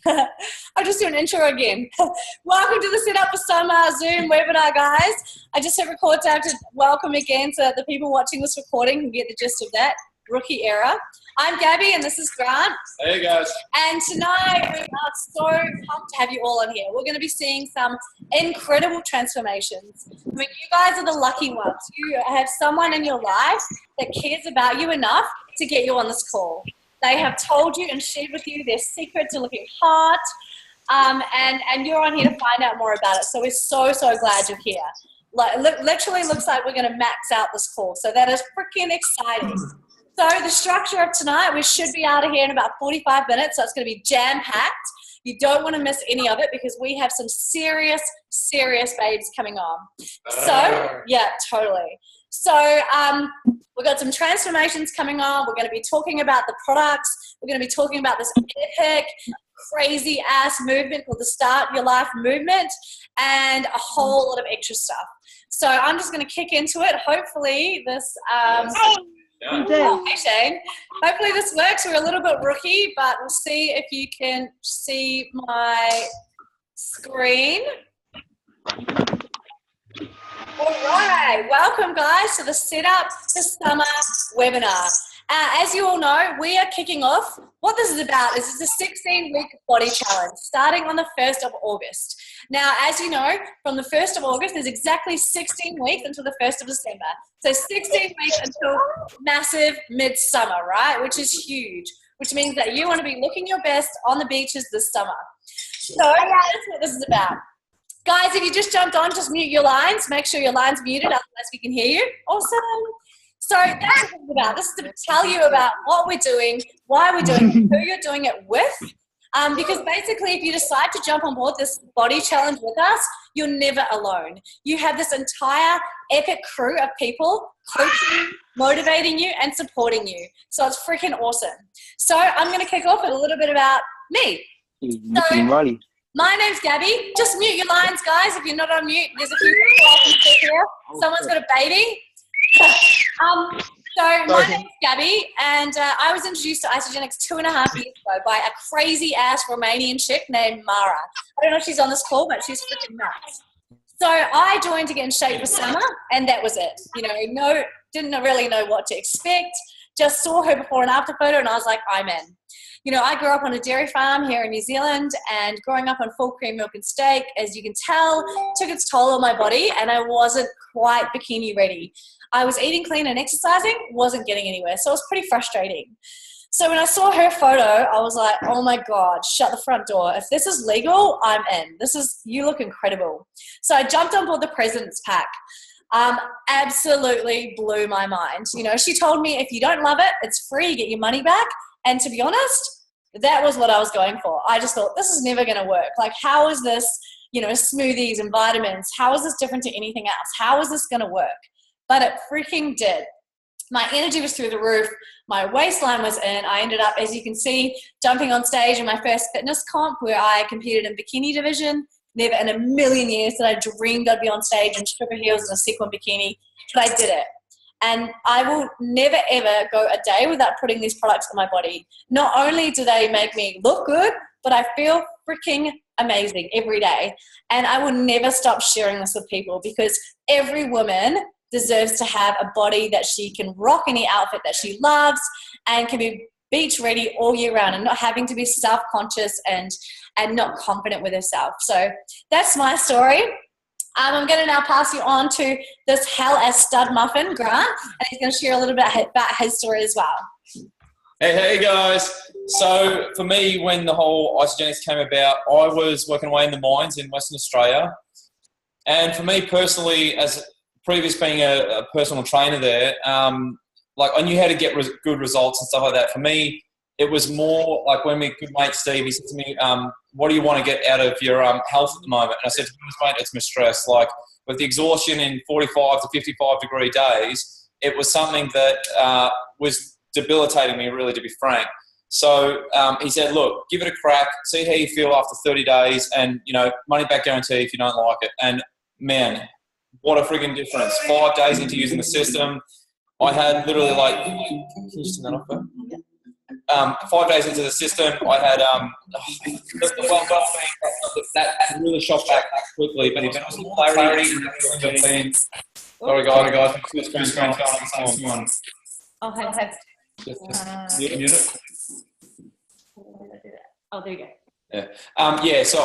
I'll just do an intro again. Welcome to the Set Up for Summer Zoom webinar, guys. I just hit record to have to welcome again so that the people watching this recording can get the gist of that rookie era. I'm Gabby and this is Grant. Hey guys. And tonight we are so pumped to have you all on here. We're going to be seeing some incredible transformations. I mean, you guys are the lucky ones. You have someone in your life that cares about you enough to get you on this call. They have told you and shared with you their secret to looking hot, and you're on here to find out more about it. So we're so glad you're here. Like, literally looks like we're going to max out this call. So that is freaking exciting. So the structure of tonight, we should be out of here in about 45 minutes. So it's going to be jam-packed. You don't want to miss any of it because we have some serious babes coming on. So, yeah, totally. So we've got some transformations coming on. We're going to be talking about the products. We're going to be talking about this epic, crazy-ass movement called the Start Your Life movement and a whole lot of extra stuff. So I'm just going to kick into it. Hopefully this... hey Shane. Hopefully this works. We're a little bit rookie, but we'll see if you can see my screen. All right, welcome guys to the Set Up for Summer webinar. As you all know, we are kicking off. What this is about is it's a 16-week body challenge starting on the 1st of August. Now, as you know, from the 1st of August, there's exactly 16 weeks until the 1st of December. So 16 weeks until massive midsummer, right? Which is huge, which means that you want to be looking your best on the beaches this summer. So that's what this is about. Guys, if you just jumped on, just mute your lines. Make sure your line's muted, otherwise we can hear you. Awesome. So that's what this is about. This is to tell you about what we're doing, why we're doing it, who you're doing it with. Because basically, if you decide to jump on board this body challenge with us, you're never alone. You have this entire epic crew of people coaching, motivating you, and supporting you. So it's freaking awesome. So I'm going to kick off with a little bit about me. So, my name's Gabby. Just mute your lines, guys. If you're not on mute, there's a few people I can see here. Someone's got a baby. So my name's Gabby, and I was introduced to ISAGENIS 2.5 years ago by a crazy-ass Romanian chick named Mara. I don't know if she's on this call, but she's freaking nuts. So I joined to get in shape for summer, and that was it. You know, didn't really know what to expect. Just saw her before and after photo, and I was like, I'm in. You know, I grew up on a dairy farm here in New Zealand, and growing up on full cream milk and steak, as you can tell, took its toll on my body, and I wasn't quite bikini ready. I was eating clean and exercising, wasn't getting anywhere, so it was pretty frustrating. So when I saw her photo, I was like, oh my God, shut the front door. If this is legal, I'm in. You look incredible. So I jumped on board the President's Pack. Absolutely blew my mind. You know, she told me if you don't love it, it's free, you get your money back. And to be honest, that was what I was going for. I just thought, this is never going to work. Like, how is this, you know, smoothies and vitamins, how is this different to anything else? How is this going to work? But it freaking did. My energy was through the roof. My waistline was in. I ended up, as you can see, jumping on stage in my first fitness comp where I competed in bikini division. Never in a million years did I dreamed I'd be on stage in stripper heels and a sequin bikini, but I did it. And I will never, ever go a day without putting these products on my body. Not only do they make me look good, but I feel freaking amazing every day. And I will never stop sharing this with people because every woman deserves to have a body that she can rock any outfit that she loves and can be beach ready all year round and not having to be self-conscious and not confident with herself. So that's my story. I'm going to now pass you on to this hell-ass stud muffin, Grant, and he's going to share a little bit about his story as well. Hey guys. So for me, when the whole ISAGENESIS came about, I was working away in the mines in Western Australia. And for me personally, as previous being a personal trainer there, like I knew how to get good results and stuff like that. For me, it was more like when my good mate Steve, he said to me, what do you want to get out of your health at the moment? And I said to him, mate, it's my stress. Like with the exhaustion in 45 to 55 degree days, it was something that was debilitating me, really, to be frank. So he said, look, give it a crack, see how you feel after 30 days and, you know, money back guarantee if you don't like it. And man, what a friggin' difference. 5 days into using the system, I had literally like, can you turn that off, bro? 5 days into the system, I had the well-being that really shot back quickly, but it was more clarity in that feeling of being. Sorry guys, two screens going on at the same time. Okay. Just mute it. Oh, there you go. Yeah. So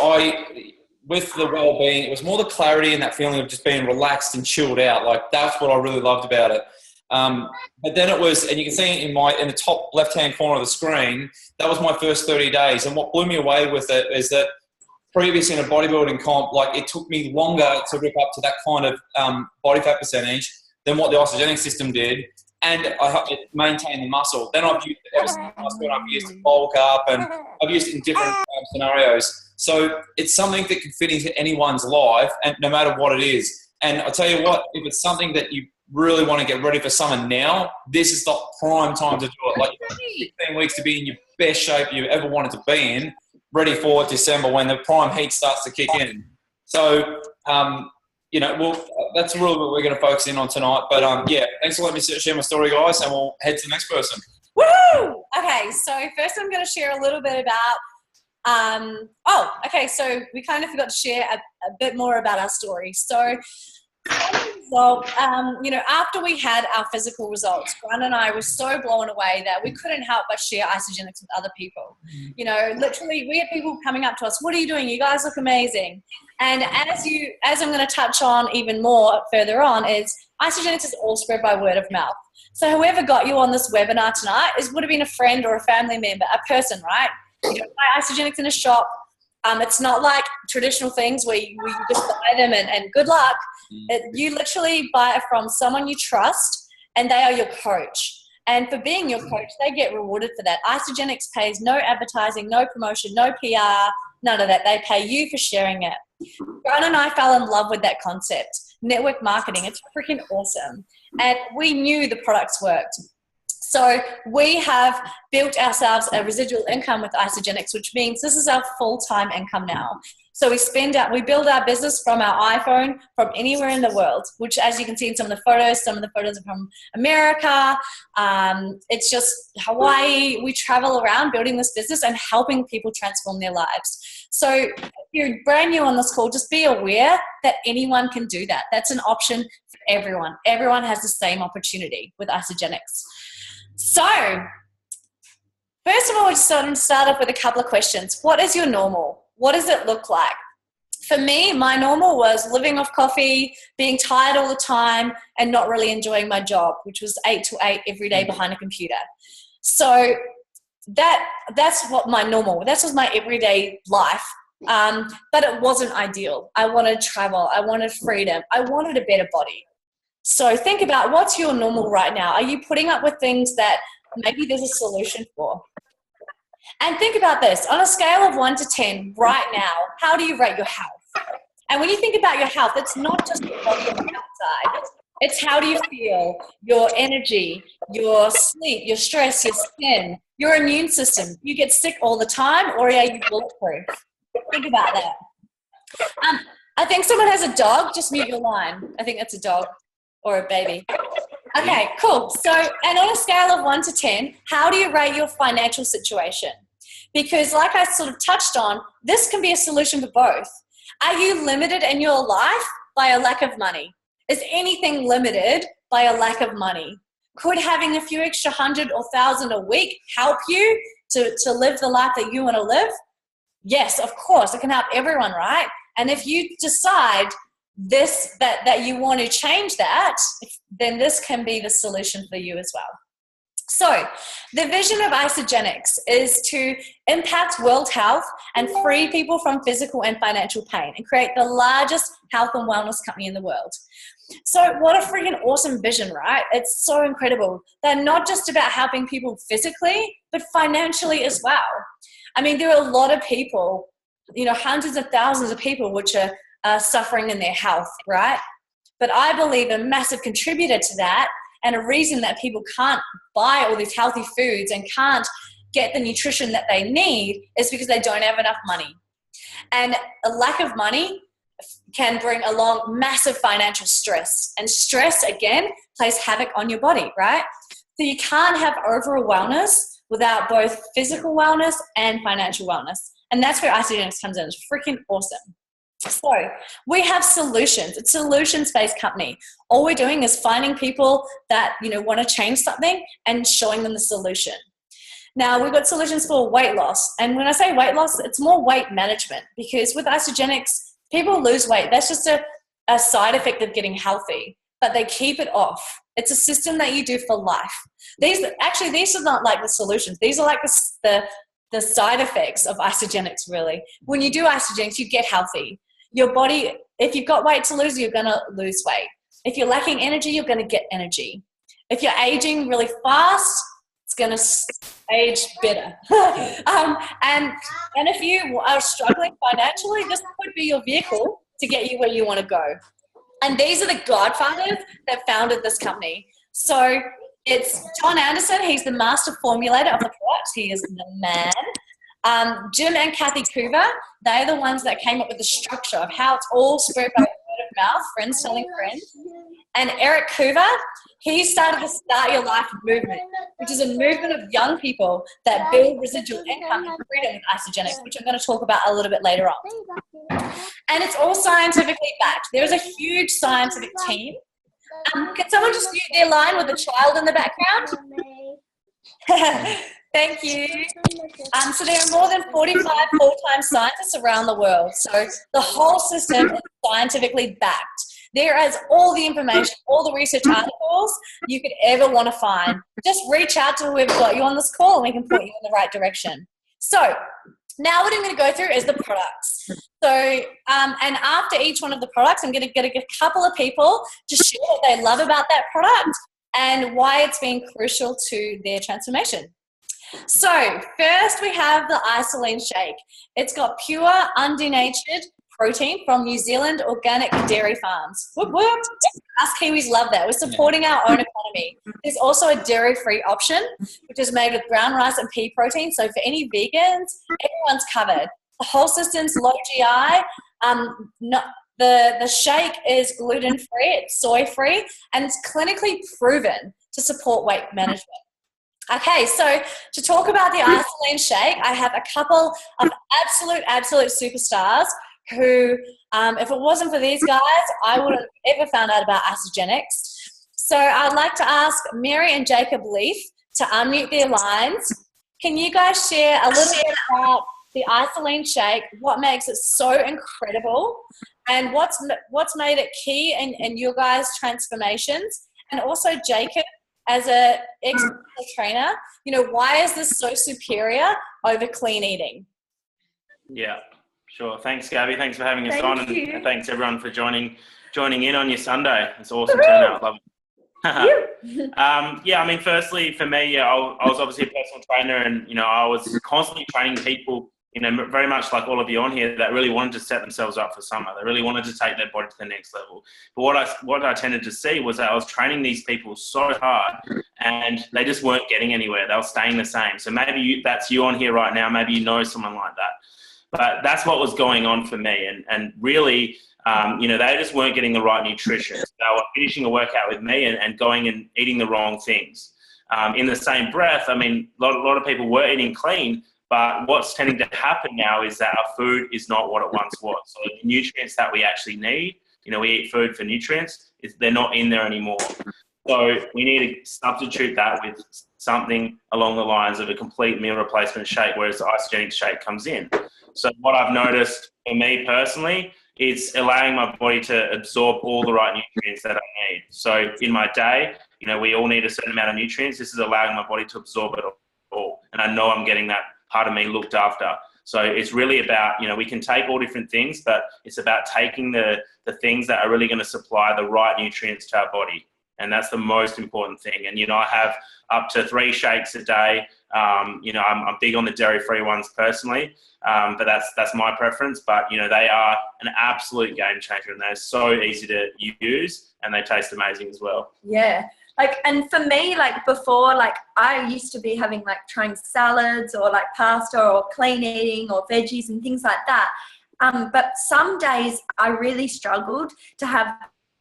with the well-being, it was more the clarity and that feeling of just being relaxed and chilled out. Like, that's what I really loved about it. But then it was, and you can see in the top left-hand corner of the screen, that was my first 30 days. And what blew me away with it is that previously in a bodybuilding comp, like, it took me longer to rip up to that kind of body fat percentage than what the isogenic system did. And I helped it maintain the muscle. Then I've used it ever since I've used to bulk up, and I've used it in different scenarios. So it's something that can fit into anyone's life, and no matter what it is. And I tell you what, if it's something that you really want to get ready for summer now, this is the prime time to do it. Like, 16 weeks to be in your best shape you ever wanted to be in, ready for December when the prime heat starts to kick in. So, that's really what we're going to focus in on tonight. But thanks for letting me share my story, guys, and we'll head to the next person. Woo! Okay, so first I'm going to share a little bit about so we kind of forgot to share a bit more about our story. So, after we had our physical results, Grant and I were so blown away that we couldn't help but share ISAGENIX with other people. Literally, we had people coming up to us, "What are you doing? You guys look amazing." And as I'm going to touch on even more further on, is ISAGENIX is all spread by word of mouth. So whoever got you on this webinar tonight would have been a friend or a family member, a person, right? You don't buy ISAGENIX in a shop. It's not like traditional things where you just buy them and good luck. You literally buy it from someone you trust, and they are your coach. And for being your coach, they get rewarded for that. ISAGENIX pays no advertising, no promotion, no PR, none of that. They pay you for sharing it. Grant and I fell in love with that concept. Network marketing, it's freaking awesome. And we knew the products worked. So we have built ourselves a residual income with ISAGENIX, which means this is our full-time income now. So we build our business from our iPhone from anywhere in the world, which, as you can see in some of the photos are from America. It's just Hawaii. We travel around building this business and helping people transform their lives. So if you're brand new on this call, just be aware that anyone can do that. That's an option for everyone. Everyone has the same opportunity with ISAGENIX. So, first of all, we're just going to start off with a couple of questions. What is your normal? What does it look like? For me, my normal was living off coffee, being tired all the time, and not really enjoying my job, which was 8 to 8 every day behind a computer. So that's what my normal, that was my everyday life. But it wasn't ideal. I wanted travel. I wanted freedom. I wanted a better body. So think about, what's your normal right now? Are you putting up with things that maybe there's a solution for? And think about this. On a scale of 1 to 10 right now, how do you rate your health? And when you think about your health, it's not just your body on the outside. It's how do you feel, your energy, your sleep, your stress, your skin, your immune system. You get sick all the time, or are you bulletproof? Think about that. I think someone has a dog. Just mute your line. I think that's a dog. Or a baby. Okay, cool. So, and on a scale of 1 to 10, how do you rate your financial situation? Because like I sort of touched on, this can be a solution for both. Are you limited in your life by a lack of money? Is anything limited by a lack of money? Could having a few extra 100 or 1,000 a week help you to live the life that you want to live? Yes, of course. It can help everyone, right? And if you decide that you want to change that, then this can be the solution for you as well. So the vision of ISAGENIX is to impact world health and free people from physical and financial pain and create the largest health and wellness company in the world. So what a freaking awesome vision, right? It's so incredible. They're not just about helping people physically, but financially as well. I mean, there are a lot of people, hundreds of thousands of people which are suffering in their health, right? But I believe a massive contributor to that, and a reason that people can't buy all these healthy foods and can't get the nutrition that they need, is because they don't have enough money. And a lack of money can bring along massive financial stress. And stress, again, plays havoc on your body, right? So you can't have overall wellness without both physical wellness and financial wellness. And that's where ISAGENESIS comes in. It's freaking awesome. So we have solutions. It's a solutions-based company. All we're doing is finding people that, want to change something and showing them the solution. Now, we've got solutions for weight loss. And when I say weight loss, it's more weight management, because with ISAGENESIS, people lose weight. That's just a side effect of getting healthy, but they keep it off. It's a system that you do for life. These are not like the solutions. These are like the side effects of ISAGENESIS, really. When you do ISAGENESIS, you get healthy. Your body, if you've got weight to lose, you're going to lose weight. If you're lacking energy, you're going to get energy. If you're aging really fast, it's going to age better. And if you are struggling financially, this could be your vehicle to get you where you want to go. And these are the godfathers that founded this company. So it's John Anderson. He's the master formulator of the products. He is the man. Jim and Kathy Coover, they're the ones that came up with the structure of how it's all spread by word of mouth, friends telling friends. And Eric Coover, he started the Start Your Life movement, which is a movement of young people that build residual income and freedom with ISAGENESIS, which I'm going to talk about a little bit later on. And it's all scientifically backed. There's a huge scientific team. Can someone just mute their line with a child in the background? Thank you. So there are more than 45 full-time scientists around the world. So the whole system is scientifically backed. There is all the information, all the research articles you could ever want to find. Just reach out to whoever got you on this call and we can point you in the right direction. So now what I'm going to go through is the products. So, and after each one of the products, I'm going to get a couple of people to share what they love about that product and why it's been crucial to their transformation. So first we have the ISALEANT shake. It's got pure, undenatured protein from New Zealand organic dairy farms. Whoop, whoop. Us Kiwis love that. We're supporting our own economy. There's also a dairy-free option, which is made with brown rice and pea protein. So for any vegans, everyone's covered. The whole system's low GI. The shake is gluten-free, it's soy-free, and it's clinically proven to support weight management. Okay, so to talk about the ISALEANT shake, I have a couple of absolute superstars who, if it wasn't for these guys, I wouldn't have ever found out about ISAGENESIS. So I'd like to ask Mary and Jacob Leaf to unmute their lines. Can you guys share a little bit about the ISALEANT shake, what makes it so incredible, and what's made it key in your guys' transformations? And also Jacob, as an ex-personal trainer, why is this so superior over clean eating? Yeah, sure. Thanks, Gabby. Thanks for having us on, and thanks everyone for joining in on your Sunday. It's awesome turnout. Love it. Yeah, I mean, firstly, for me, I was obviously a personal trainer, and I was constantly training people, very much like all of you on here, that really wanted to set themselves up for summer. They really wanted to take their body to the next level. But what I tended to see was that I was training these people so hard, and they just weren't getting anywhere. They were staying the same. So maybe that's you on here right now. Maybe you know someone like that. But that's what was going on for me, and really, they just weren't getting the right nutrition. They were finishing a workout with me and going and eating the wrong things. In the same breath, I mean, a lot of people were eating clean, but what's tending to happen now is that our food is not what it once was. So the nutrients that we actually need, we eat food for nutrients, they're not in there anymore. So we need to substitute that with something along the lines of a complete meal replacement shake, whereas the ISAGENESIS shake comes in. So what I've noticed for me personally, it's allowing my body to absorb all the right nutrients that I need. So in my day, we all need a certain amount of nutrients. This is allowing my body to absorb it all. And I know I'm getting that part of me looked after. So it's really about, we can take all different things, but it's about taking the things that are really going to supply the right nutrients to our body. And that's the most important thing. And, I have up to 3 shakes a day. I'm big on the dairy-free ones personally, but that's my preference. But, they are an absolute game changer, and they're so easy to use, and they taste amazing as well. Yeah. And for me, before, I used to be having trying salads or pasta or clean eating or veggies and things like that. But some days I really struggled to have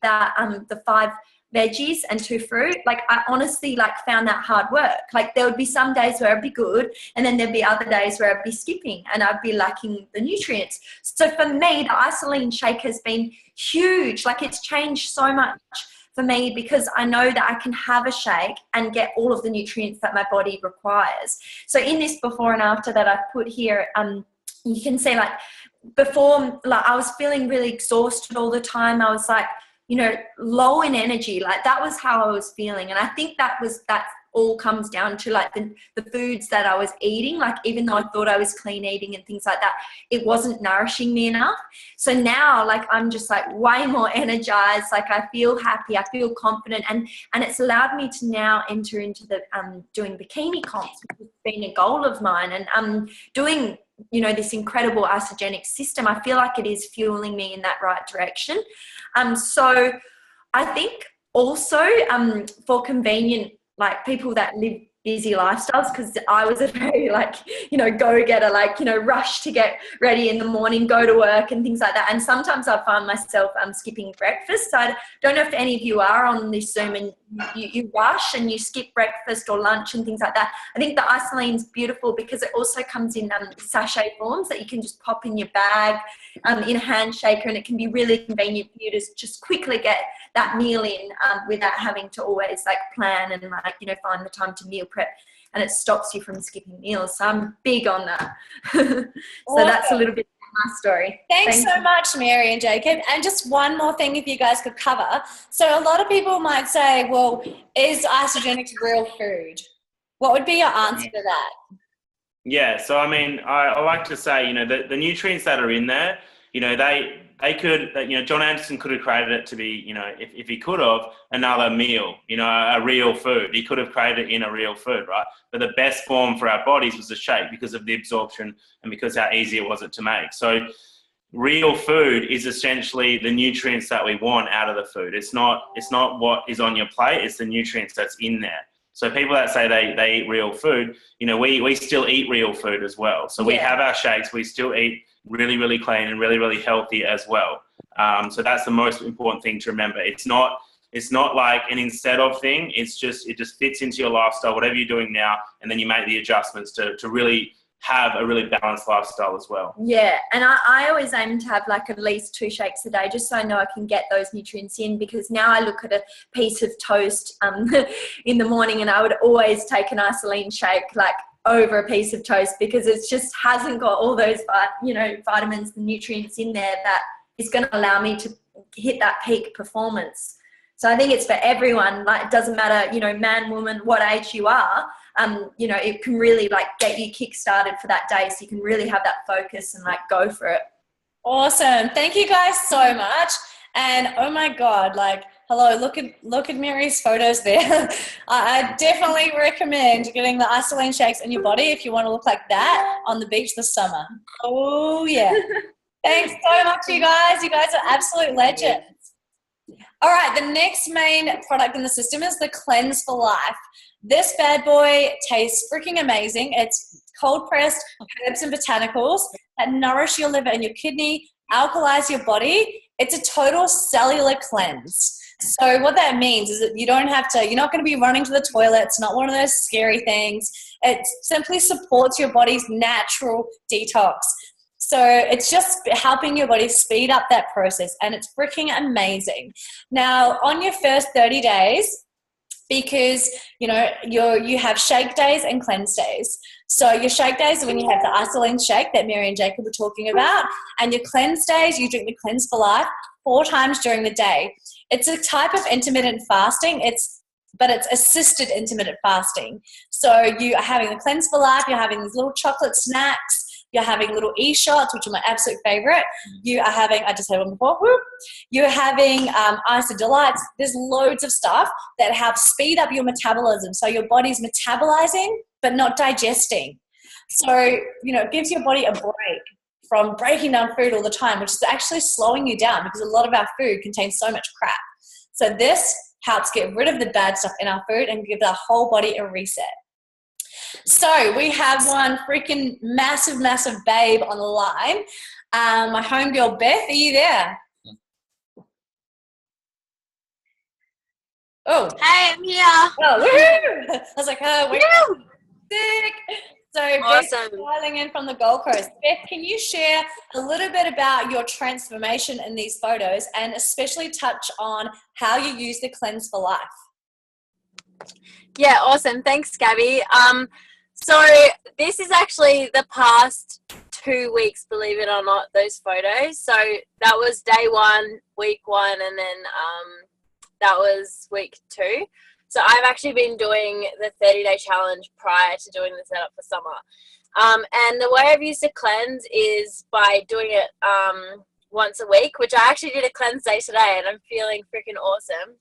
that, the 5 veggies and 2 fruit. Like, I honestly like found that hard work. Like, there would be some days where I'd be good, and then there'd be other days where I'd be skipping and I'd be lacking the nutrients. So for me, the ISALEANT shake has been huge. Like, it's changed so much for me because I know that I can have a shake and get all of the nutrients that my body requires. So in this before and after that I've put here, you can see, like, before, like, I was feeling really exhausted all the time. I was like, you know, low in energy. Like, that was how I was feeling. And I think that all comes down to, like, the foods that I was eating. Like, even though I thought I was clean eating and things like that, it wasn't nourishing me enough. So now, like, I'm just like way more energized. Like, I feel happy, I feel confident, and it's allowed me to now enter into the doing bikini comps, which has been a goal of mine, and doing, you know, this incredible isogenic system. I feel like it is fueling me in that right direction. So I think also for convenient, like, people that live busy lifestyles, because I was a very, like, you know, go-getter, like, you know, rush to get ready in the morning, go to work and things like that. And sometimes I find myself skipping breakfast. So I don't know if any of you are on this Zoom and you rush and you skip breakfast or lunch and things like that. I think the ISALEANT's beautiful because it also comes in sachet forms that you can just pop in your bag in a hand shaker, and it can be really convenient for you to just quickly get that meal in without having to always, like, plan and, like, you know, find the time to meal prep, and it stops you from skipping meals. So I'm big on that. So that's a little bit of my story. Thanks so much, Mary and Jacob. And just one more thing, if you guys could cover. So a lot of people might say, well, is isogenics real food? What would be your answer to that? Yeah, so I mean, I like to say, you know, the nutrients that are in there, you know, they could, you know, John Anderson could have created it to be, you know, if he could have, another meal, you know, a real food. He could have created it in a real food, right? But the best form for our bodies was a shake because of the absorption and because how easy it was to make. So real food is essentially the nutrients that we want out of the food. It's not what is on your plate, it's the nutrients that's in there. So people that say they eat real food, you know, we still eat real food as well. So we have our shakes, we still eat really, really clean and really, really healthy as well. So that's the most important thing to remember. It's not like an instead of thing. It just fits into your lifestyle, whatever you're doing now, and then you make the adjustments to really have a really balanced lifestyle as well. Yeah, and I always aim to have, like, at least 2 shakes a day, just so I know I can get those nutrients in, because now I look at a piece of toast in the morning and I would always take an ISALEANT shake, like, over a piece of toast, because it just hasn't got all those, you know, vitamins and nutrients in there that is going to allow me to hit that peak performance. So I think it's for everyone. Like, it doesn't matter, you know, man, woman, what age you are. You know, it can really, like, get you kick-started for that day, so you can really have that focus and, like, go for it. Awesome. Thank you guys so much. And oh my God, like, hello, look at Mary's photos there. I definitely recommend getting the ISALEANT shakes in your body if you want to look like that on the beach this summer. Oh yeah. Thanks so much, you guys. You guys are absolute legends. All right, the next main product in the system is the Cleanse for Life. This bad boy tastes freaking amazing. It's cold pressed herbs and botanicals that nourish your liver and your kidney, alkalize your body. It's a total cellular cleanse. So what that means is that you're not going to be running to the toilet. It's not one of those scary things. It simply supports your body's natural detox. So it's just helping your body speed up that process, and it's freaking amazing. Now, on your first 30 days, because, you know, you have shake days and cleanse days. So your shake days are when you have the ISALEANT shake that Mary and Jacob were talking about, and your cleanse days, you drink the Cleanse for Life 4 times during the day. It's a type of intermittent fasting, but it's assisted intermittent fasting. So you are having the Cleanse for Life, you're having these little chocolate snacks, you're having little e-shots, which are my absolute favorite. You are having, I just had one before, you're having ISADELITES. There's loads of stuff that help speed up your metabolism. So your body's metabolizing, but not digesting. So, you know, it gives your body a break from breaking down food all the time, which is actually slowing you down, because a lot of our food contains so much crap. So this helps get rid of the bad stuff in our food and give our whole body a reset. So we have one freaking massive babe on the line. My homegirl Beth, are you there? Oh. Hey, I'm here. Oh, woohoo! I was like, oh, wait. Sick. So Awesome. Beth dialing in from the Gold Coast. Beth, can you share a little bit about your transformation in these photos and especially touch on how you use the Cleanse for Life? Yeah, awesome. Thanks, Gabby. So this is actually the past 2 weeks, believe it or not, those photos. So that was day 1, week 1, and then that was week 2. So I've actually been doing the 30-day challenge prior to doing the setup for summer. And the way I've used to cleanse is by doing it once a week, which I actually did a cleanse day today, and I'm feeling freaking awesome.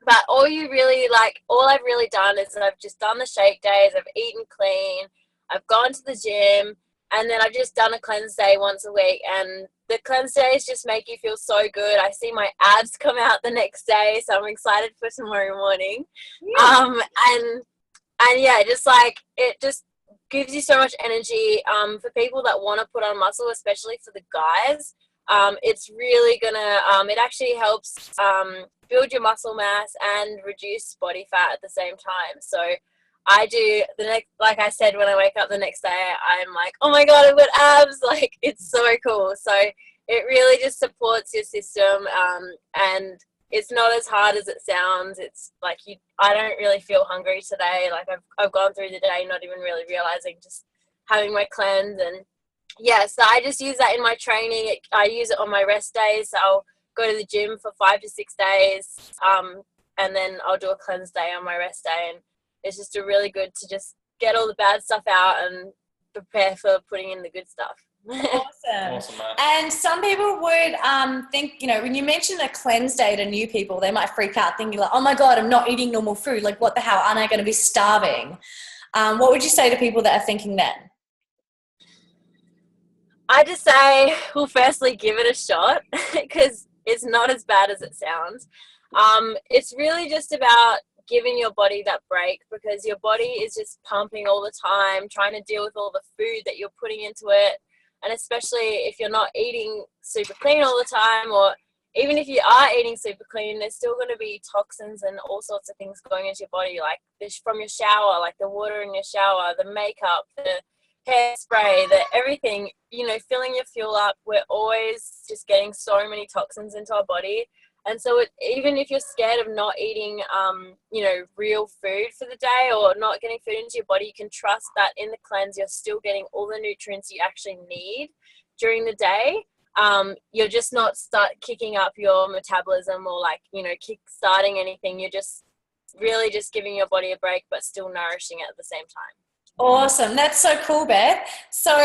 But all I've really done is I've just done the shake days, I've eaten clean, I've gone to the gym, and then I've just done a cleanse day once a week. And the cleanse days just make you feel so good. I see my abs come out the next day, so I'm excited for tomorrow morning. Yeah. And yeah, just like it just gives you so much energy. For people that want to put on muscle, especially for the guys, it's really gonna. It actually helps build your muscle mass and reduce body fat at the same time. So I do like I said, when I wake up the next day, I'm like, oh my God, I've got abs. Like, it's so cool. So it really just supports your system. And it's not as hard as it sounds. It's like, I don't really feel hungry today. Like I've gone through the day, not even really realizing, just having my cleanse. And yeah, so I just use that in my training. I use it on my rest days. So I'll go to the gym for 5 to 6 days. And then I'll do a cleanse day on my rest day. And it's just really good to just get all the bad stuff out and prepare for putting in the good stuff. Awesome. And some people would think, when you mention a cleanse day to new people, they might freak out thinking like, oh my God, I'm not eating normal food. Like, what the hell? Aren't I going to be starving? What would you say to people that are thinking then? I just say, well, firstly, give it a shot because it's not as bad as it sounds. It's really just about giving your body that break, because your body is just pumping all the time, trying to deal with all the food that you're putting into it. And especially if you're not eating super clean all the time, or even if you are eating super clean, there's still going to be toxins and all sorts of things going into your body, like from your shower, like the water in your shower, the makeup, the hairspray, the everything, filling your fuel up. We're always just getting so many toxins into our body. And so even if you're scared of not eating, real food for the day, or not getting food into your body, you can trust that in the cleanse, you're still getting all the nutrients you actually need during the day. You're just not kicking up your metabolism or kick-starting anything. You're just really just giving your body a break, but still nourishing it at the same time. Awesome. That's so cool, Beth. So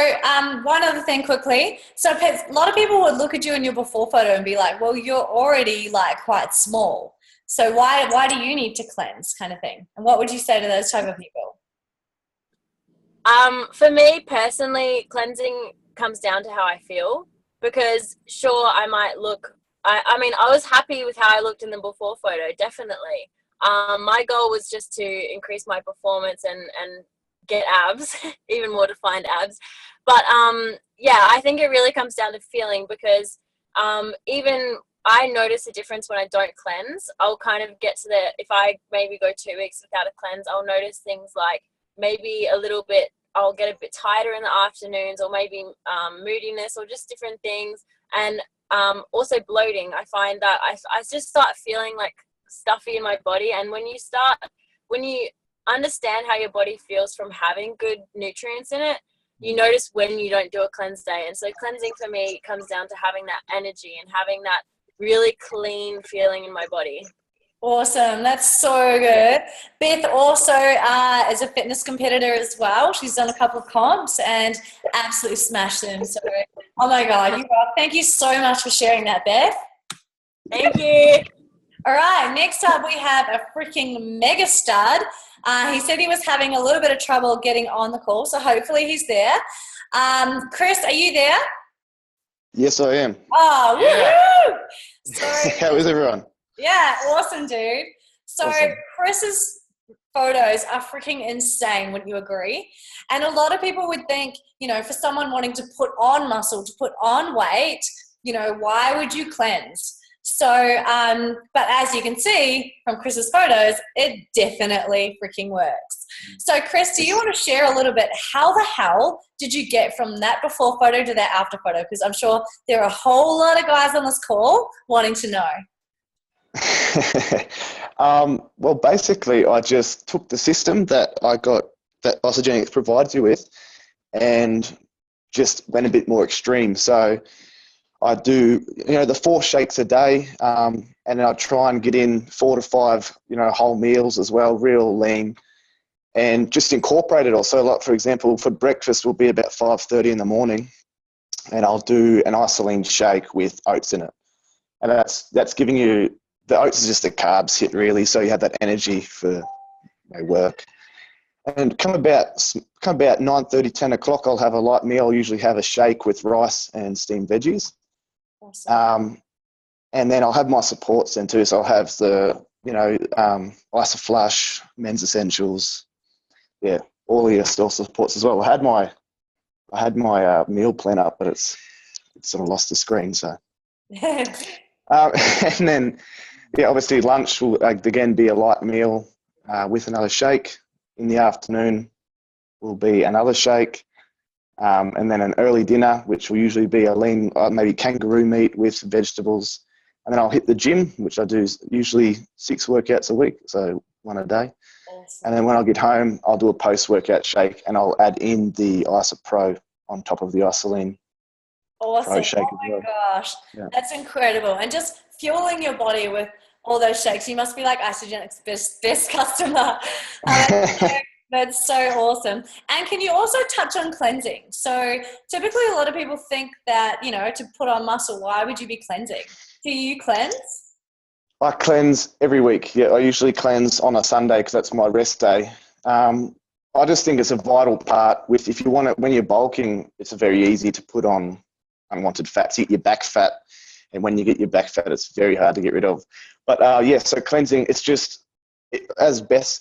one other thing quickly. So a lot of people would look at you in your before photo and be like, well, you're already quite small. So why do you need to cleanse, kind of thing? And what would you say to those type of people? For me personally, cleansing comes down to how I feel, because sure, I might look, I was happy with how I looked in the before photo, definitely. My goal was just to increase my performance and get abs, even more defined abs. But I think it really comes down to feeling, because even I notice a difference when I don't cleanse. I'll kind of get to if I maybe go 2 weeks without a cleanse, I'll notice things like maybe I'll get a bit tighter in the afternoons, or maybe moodiness, or just different things. And also bloating. I find that I just start feeling like stuffy in my body. And when you understand how your body feels from having good nutrients in it, you notice when you don't do a cleanse day. And so cleansing for me comes down to having that energy and having that really clean feeling in my body. Awesome. That's so good. Beth also is a fitness competitor as well. She's done a couple of comps and absolutely smashed them. So, oh my God, thank you so much for sharing that, Beth. Thank you. All right, next up we have a freaking mega stud. He said he was having a little bit of trouble getting on the call, so hopefully he's there. Chris, are you there? Yes, I am. Oh, woohoo! So, how is everyone? Yeah, awesome, dude. So awesome. Chris's photos are freaking insane, wouldn't you agree? And a lot of people would think, for someone wanting to put on muscle, to put on weight, why would you cleanse? So, but as you can see from Chris's photos, it definitely freaking works. So Chris, do you want to share a little bit, how the hell did you get from that before photo to that after photo? Because I'm sure there are a whole lot of guys on this call wanting to know. Well, basically, I just took the system that I got, that ISAGENESIS provides you with, and just went a bit more extreme. So I do, the 4 shakes a day, and then I try and get in 4 to 5, whole meals as well, real lean, and just incorporate it all. So, like, for example, for breakfast will be about 5:30 in the morning, and I'll do an ISALEANT shake with oats in it, and that's giving you, the oats is just a carbs hit really, so you have that energy for work. And come about 9:30, 10 o'clock, I'll have a light meal. I'll usually have a shake with rice and steamed veggies. Awesome. And then I'll have my supports then too. So I'll have the, ISAFlush, Men's Essentials, all the store supports as well. I had my meal plan up, but it's sort of lost the screen. So, and then, obviously lunch will again be a light meal with another shake. In the afternoon will be another shake, and then an early dinner, which will usually be a lean, maybe kangaroo meat with vegetables. And then I'll hit the gym, which I do usually 6 workouts a week, so 1 a day. Awesome. And then when I get home, I'll do a post-workout shake, and I'll add in the ISA Pro on top of the ISALEANT Pro shake Oh as my well. gosh, that's incredible. And just fueling your body with all those shakes. You must be like ISAGENESIS' best customer. That's so awesome. And can you also touch on cleansing? So typically a lot of people think that, to put on muscle, why would you be cleansing? Do you cleanse? I cleanse every week. Yeah, I usually cleanse on a Sunday because that's my rest day. I just think it's a vital part if you want it, when you're bulking, it's very easy to put on unwanted fats, get your back fat. And when you get your back fat, it's very hard to get rid of. But so cleansing, it's just, as Beth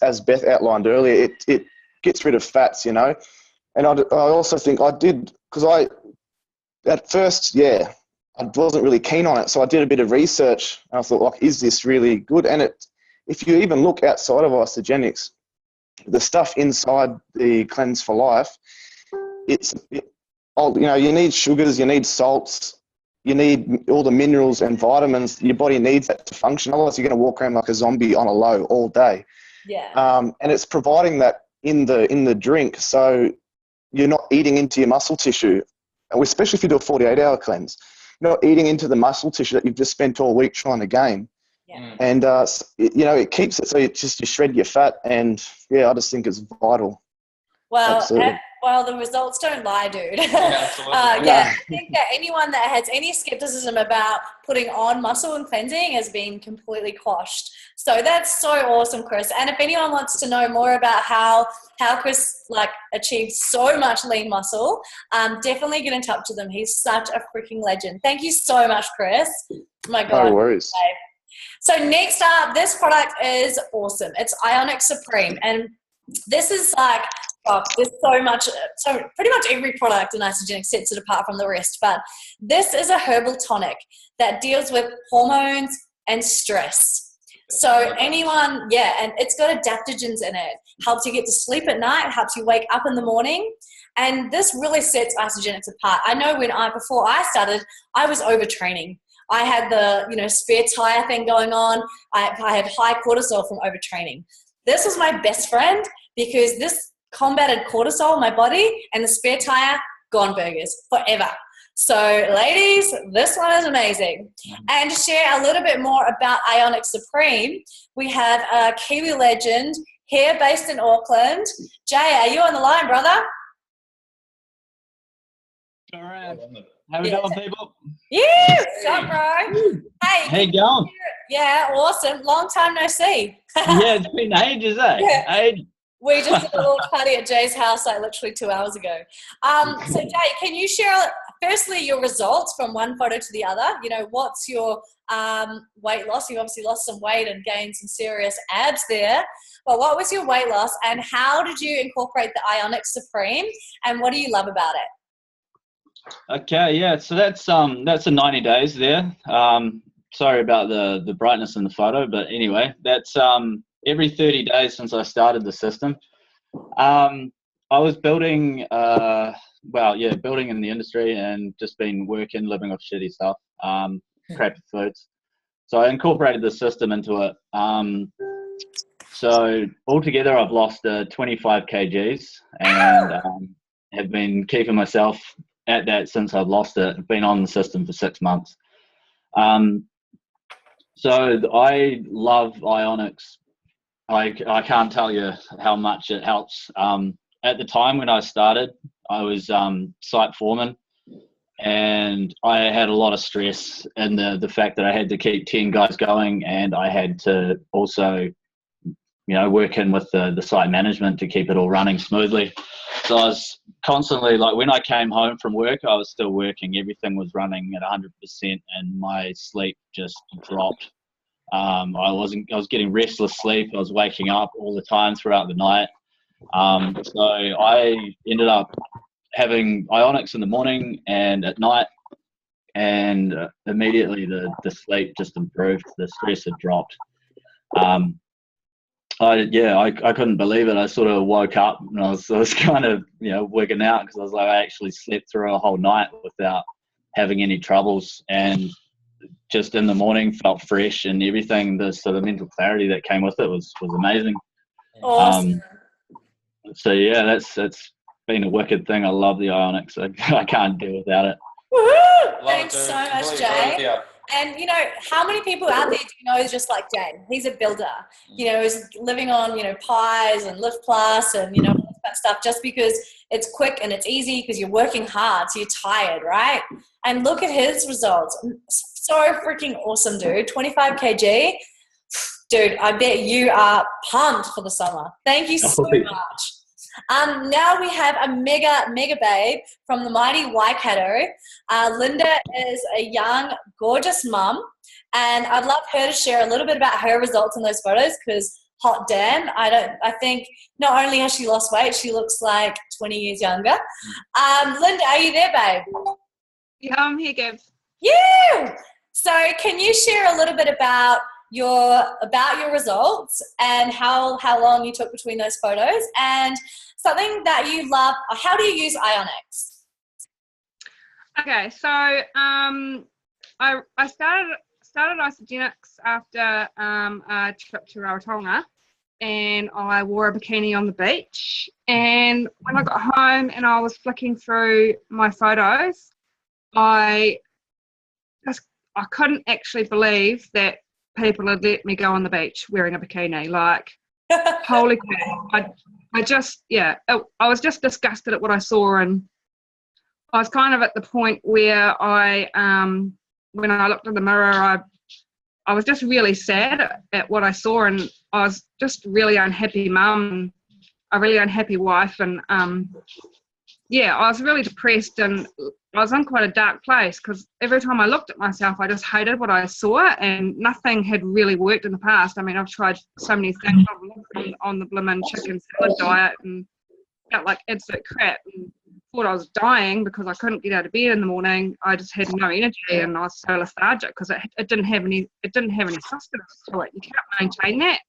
outlined earlier, it gets rid of fats, And I also think I did, because at first, I wasn't really keen on it. So I did a bit of research and I thought, is this really good? And if you even look outside of ISAGENESIS, the stuff inside the Cleanse for Life, you need sugars, you need salts, you need all the minerals and vitamins. Your body needs that to function. Otherwise, you're going to walk around like a zombie on a low all day. Yeah. And it's providing that in the drink, so you're not eating into your muscle tissue, especially if you do a 48-hour cleanse. You're not eating into the muscle tissue that you've just spent all week trying to gain. Yeah. And it keeps it so you shred your fat, and I just think it's vital. Well, Absolutely. the results don't lie, dude. Absolutely. I think that anyone that has any skepticism about putting on muscle and cleansing has been completely quashed. So that's so awesome, Chris. And if anyone wants to know more about how Chris achieved so much lean muscle, definitely get in touch with him. He's such a freaking legend. Thank you so much, Chris. Oh my God. No worries. So next up, this product is awesome. It's IONIX Supreme, and this is there's so pretty much every product in ISAGENESIS sets it apart from the rest, but this is a herbal tonic that deals with hormones and stress. So anyone, and it's got adaptogens in it, helps you get to sleep at night, helps you wake up in the morning, and this really sets ISAGENESIS apart. I know before I started, I was overtraining. I had the spare tire thing going on. I had high cortisol from overtraining. This was my best friend because this combated cortisol in my body, and the spare tire, gone burgers forever. So ladies, this one is amazing. And to share a little bit more about IONIX Supreme, we have a Kiwi legend here based in Auckland. Jay, are you on the line, brother? All right. How we doing, people? Yeah, what's up, bro? Hey. How you going? Yeah, awesome. Long time no see. Yeah, it's been ages, eh? Yeah. Ages. We just did a little party at Jay's house literally 2 hours ago. So Jay, can you share firstly your results from one photo to the other? What's your weight loss? You obviously lost some weight and gained some serious abs there. But what was your weight loss, and how did you incorporate the IONIX Supreme, and what do you love about it? Okay, yeah. So that's the 90 days there. sorry about the brightness in the photo, but anyway, that's every 30 days since I started the system. I was building, building in the industry and just been working, living off shitty stuff, crappy foods. So I incorporated the system into it. So altogether, I've lost 25 kgs and have been keeping myself at that since I've lost it. I've been on the system for 6 months. So I love IONIX. I can't tell you how much it helps. At the time when I started, I was site foreman, and I had a lot of stress in the fact that I had to keep 10 guys going, and I had to also, work in with the site management to keep it all running smoothly. So I was constantly, like, when I came home from work, I was still working. Everything was running at 100%, and my sleep just dropped. I was getting restless sleep. I was waking up all the time throughout the night. So I ended up having IONIX in the morning and at night, and immediately the sleep just improved. The stress had dropped. I couldn't believe it. I sort of woke up and I was kind of wigging out, because I was like, I actually slept through a whole night without having any troubles, and just in the morning felt fresh and everything. The sort of mental clarity that came with it was amazing. Awesome. So yeah, that's been a wicked thing. I love the IONIX. I can't do without it. Woohoo! Thanks so much, Jay. And how many people out there do you know is just like Jay? He's a builder. He's living on pies and Lift Plus and all that stuff, just because it's quick and it's easy, because you're working hard, so you're tired, right? And look at his results. So freaking awesome, dude. 25 kg. Dude, I bet you are pumped for the summer. Thank you so much. Now we have a mega babe from the mighty Waikato. Linda is a young, gorgeous mum, and I'd love her to share a little bit about her results in those photos, because hot damn, I think not only has she lost weight, she looks like 20 years younger. Linda, are you there, babe? Yeah, I'm here, Gab. Yeah. So can you share a little bit about your results and how long you took between those photos, and something that you love? How do you use IONIX? Okay, so I started ISAGENESIS after a trip to Rarotonga, and I wore a bikini on the beach. And when I got home and I was flicking through my photos, I couldn't actually believe that people had let me go on the beach wearing a bikini. Like, holy crap. I was just disgusted at what I saw, and I was kind of at the point where when I looked in the mirror, I was just really sad at what I saw, and I was just really unhappy mum, a really unhappy wife, and I was really depressed, and I was in quite a dark place, because every time I looked at myself, I just hated what I saw, and nothing had really worked in the past. I mean, I've tried so many things on the blimmin' chicken salad diet and felt like absolute crap, and thought I was dying because I couldn't get out of bed in the morning. I just had no energy, and I was so lethargic because it didn't have any sustenance to it. You can't maintain that.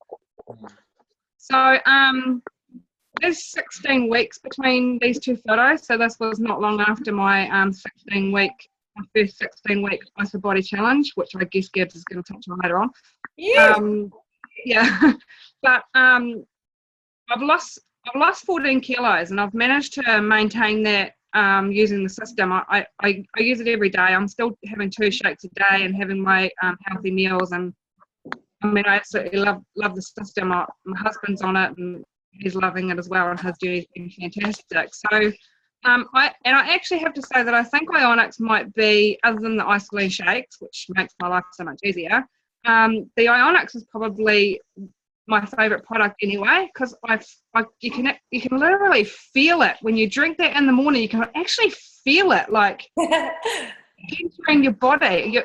So there's 16 weeks between these two photos, so this was not long after my first 16-week ISABODY challenge, which I guess Gibbs is going to touch on later on. But I've lost 14 kilos, and I've managed to maintain that using the system. I use it every day. I'm still having 2 shakes a day and having my healthy meals, and I mean, I absolutely love the system. My husband's on it, and he's loving it as well, and his journey's been fantastic. So I actually have to say that I think IONIX might be, other than the ISALEANT shakes, which makes my life so much easier, the IONIX is probably my favourite product anyway, because you can literally feel it when you drink that in the morning. You can actually feel it, like entering your body.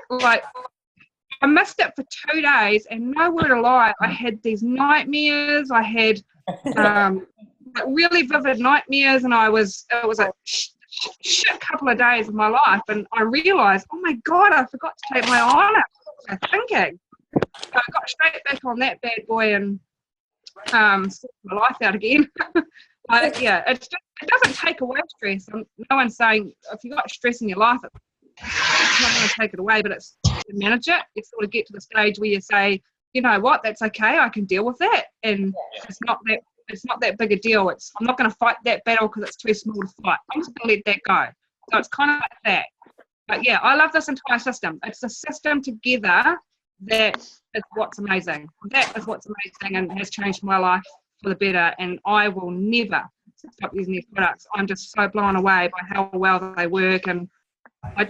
I missed it for 2 days, and no word of lie, I had these nightmares. I had really vivid nightmares, and it was a shit couple of days of my life, and I realised, oh my God, I forgot to take my IONIX. was I thinking? So I got straight back on that bad boy and sorted my life out again. Yeah, it doesn't take away stress. No one's saying if you've got stress in your life, it's not going to take it away, but it's to manage it. You sort of get to the stage where you say, you know what, that's okay, I can deal with that, and it's not that big a deal. I'm not going to fight that battle because it's too small to fight. I'm just going to let that go. So it's kind of like that. But yeah, I love this entire system. It's a system together that is what's amazing. That is what's amazing and has changed my life for the better. And I will never stop using these products. I'm just so blown away by how well they work, and I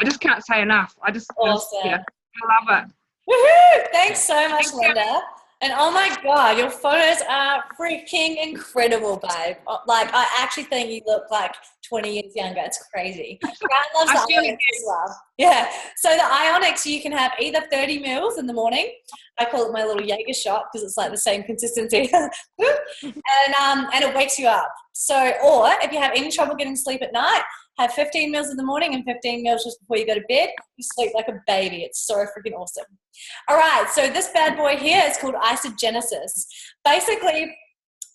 just can't say enough. Awesome. I love it. Woohoo! Thanks so much, Linda. And oh my God, your photos are freaking incredible, babe. Like, I actually think you look like 20 years younger. It's crazy. Brian loves the IONIX as well. Yeah. So the IONIX, you can have either 30 mils in the morning. I call it my little Jaeger shot because it's like the same consistency. and it wakes you up. So, or if you have any trouble getting sleep at night, have 15 mils in the morning and 15 mils just before you go to bed. You sleep like a baby. It's so freaking awesome. All right, so this bad boy here is called ISAGENESIS. Basically,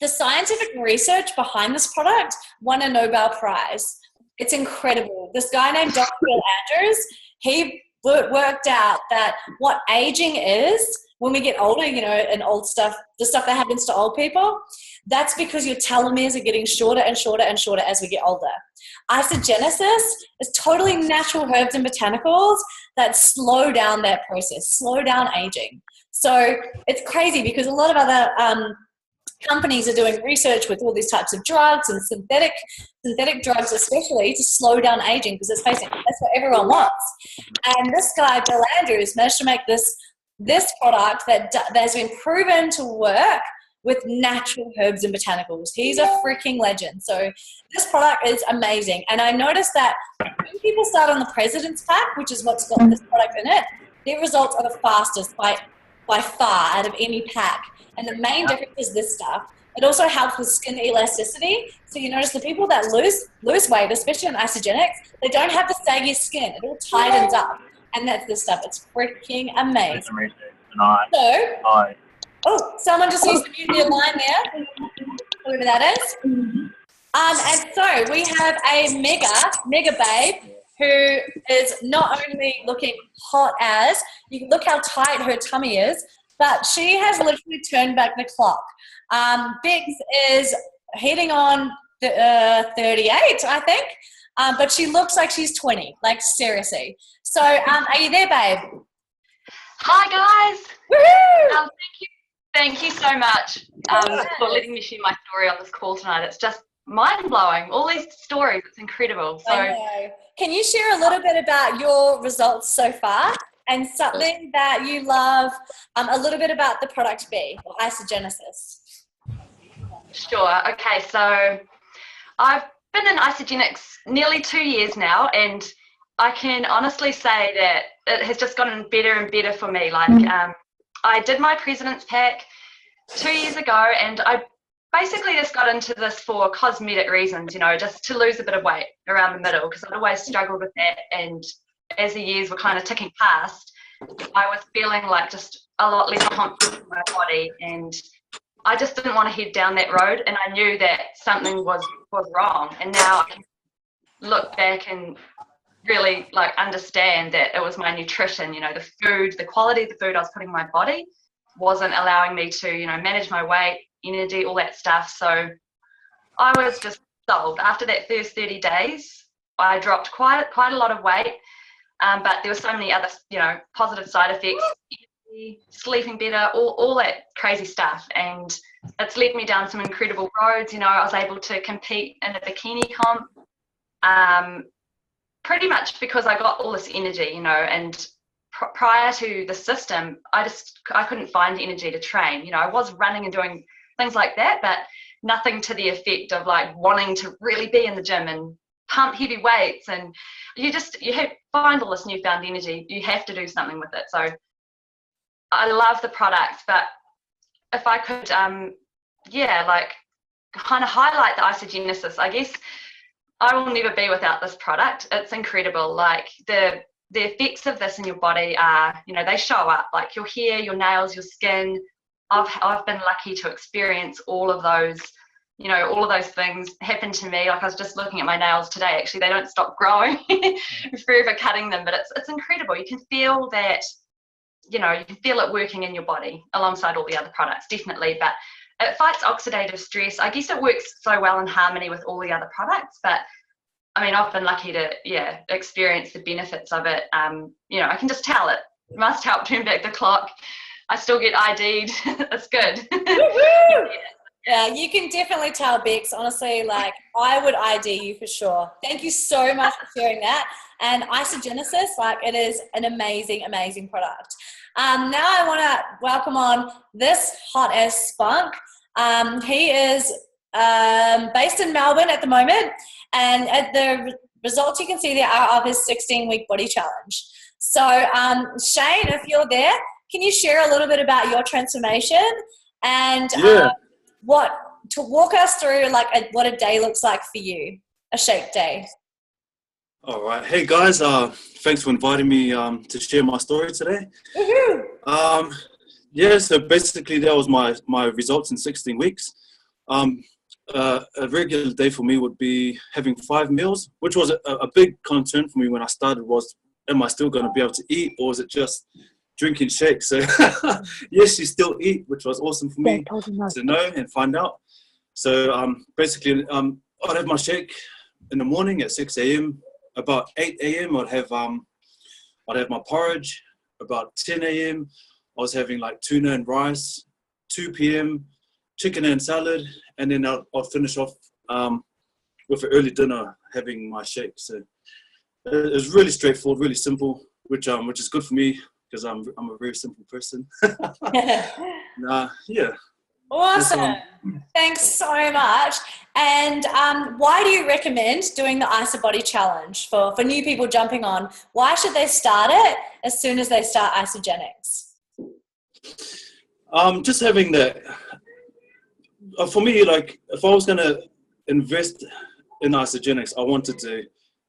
the scientific research behind this product won a Nobel Prize. It's incredible. This guy named Dr. Bill Andrews, he worked out that what aging is when we get older, you know, and old stuff, the stuff that happens to old people, that's because your telomeres are getting shorter and shorter and shorter as we get older. ISAGENESIS is totally natural herbs and botanicals that slow down that process, slow down aging. So it's crazy because a lot of other companies are doing research with all these types of drugs and synthetic drugs especially to slow down aging, because that's what everyone wants. And this guy, Bill Andrews, managed to make this product that has been proven to work with natural herbs and botanicals. He's a freaking legend. So this product is amazing. And I noticed that when people start on the President's Pack, which is what's got this product in it, their results are the fastest by far out of any pack. And the main difference is this stuff. It also helps with skin elasticity. So you notice the people that lose weight, especially on ISAGENIX, they don't have the saggy skin. It all tightens up. And that's this stuff. It's freaking amazing. So, oh, someone just used to mute their line there, whoever that is. And so we have a mega babe who is not only looking hot as, you can look how tight her tummy is, but she has literally turned back the clock. Bix is heading on 38, I think, but she looks like she's 20, like seriously. So are you there, babe? Hi, guys. Woohoo! Thank you so much for letting me share my story on this call tonight. It's just mind-blowing. All these stories, it's incredible. So, I know. Can you share a little bit about your results so far and something that you love, a little bit about the product B, or ISAGENESIS? Sure. Okay, so I've been in ISAGENIX nearly 2 years now, and I can honestly say that it has just gotten better and better for me. Like, I did my President's Pack 2 years ago, and I basically just got into this for cosmetic reasons, you know, just to lose a bit of weight around the middle, because I'd always struggled with that. And as the years were kind of ticking past, I was feeling like just a lot less confident in my body, and I just didn't want to head down that road. And I knew that something was wrong. And now I can look back and really like understand that it was my nutrition, you know, the food, the quality of the food I was putting in my body wasn't allowing me to, you know, manage my weight, energy, all that stuff. So I was just sold. After that first 30 days, I dropped quite a lot of weight, but there were so many other, you know, positive side effects, sleeping better, all that crazy stuff. And it's led me down some incredible roads. You know, I was able to compete in a bikini comp, pretty much because I got all this energy, you know, and prior to the system, I couldn't find energy to train. You know, I was running and doing things like that, but nothing to the effect of like wanting to really be in the gym and pump heavy weights. And you find all this newfound energy. You have to do something with it. So I love the product, but if I could, like kind of highlight the ISAGENESIS, I guess I will never be without this product. It's incredible. Like the the effects of this in your body are, you know, they show up, like your hair, your nails, your skin. I've been lucky to experience all of those, you know, all of those things happen to me. Like I was just looking at my nails today, actually, they don't stop growing. I'm forever cutting them, but it's incredible. You can feel that, you know, you can feel it working in your body alongside all the other products, definitely. But it fights oxidative stress. I guess it works so well in harmony with all the other products, but I mean, I've been lucky to, experience the benefits of it. You know, I can just tell it must help turn back the clock. I still get ID'd. It's good. Yeah, you can definitely tell, Bex. Honestly, like, I would ID you for sure. Thank you so much for sharing that. And ISAGENESIS, like, it is an amazing, amazing product. Now I want to welcome on this hot-ass spunk. He is based in Melbourne at the moment, and at the results you can see there are of his 16-week body challenge. So, Shane, if you're there, can you share a little bit about your transformation and to walk us through like what a day looks like for you, a shake day? All right. Hey guys, thanks for inviting me to share my story today. Yeah, so basically that was my results in 16 weeks. A regular day for me would be having 5 meals, which was a big concern for me when I started. Was, am I still going to be able to eat, or is it just drinking shakes? So yes, you still eat, which was awesome for me to know and find out. So basically I'd have my shake in the morning at 6 a.m. About 8 a.m. I'd have my porridge. About 10 a.m. I was having like tuna and rice. 2 p.m. chicken and salad, and then I'll finish off with an early dinner having my shake. So it was really straightforward, really simple, which is good for me because I'm a very simple person. Yeah. Awesome. Thanks so much. And why do you recommend doing the ISABODY challenge for new people jumping on? Why should they start it as soon as they start Isagenics? Just having that. For me, like, if I was going to invest in Isagenics, I wanted to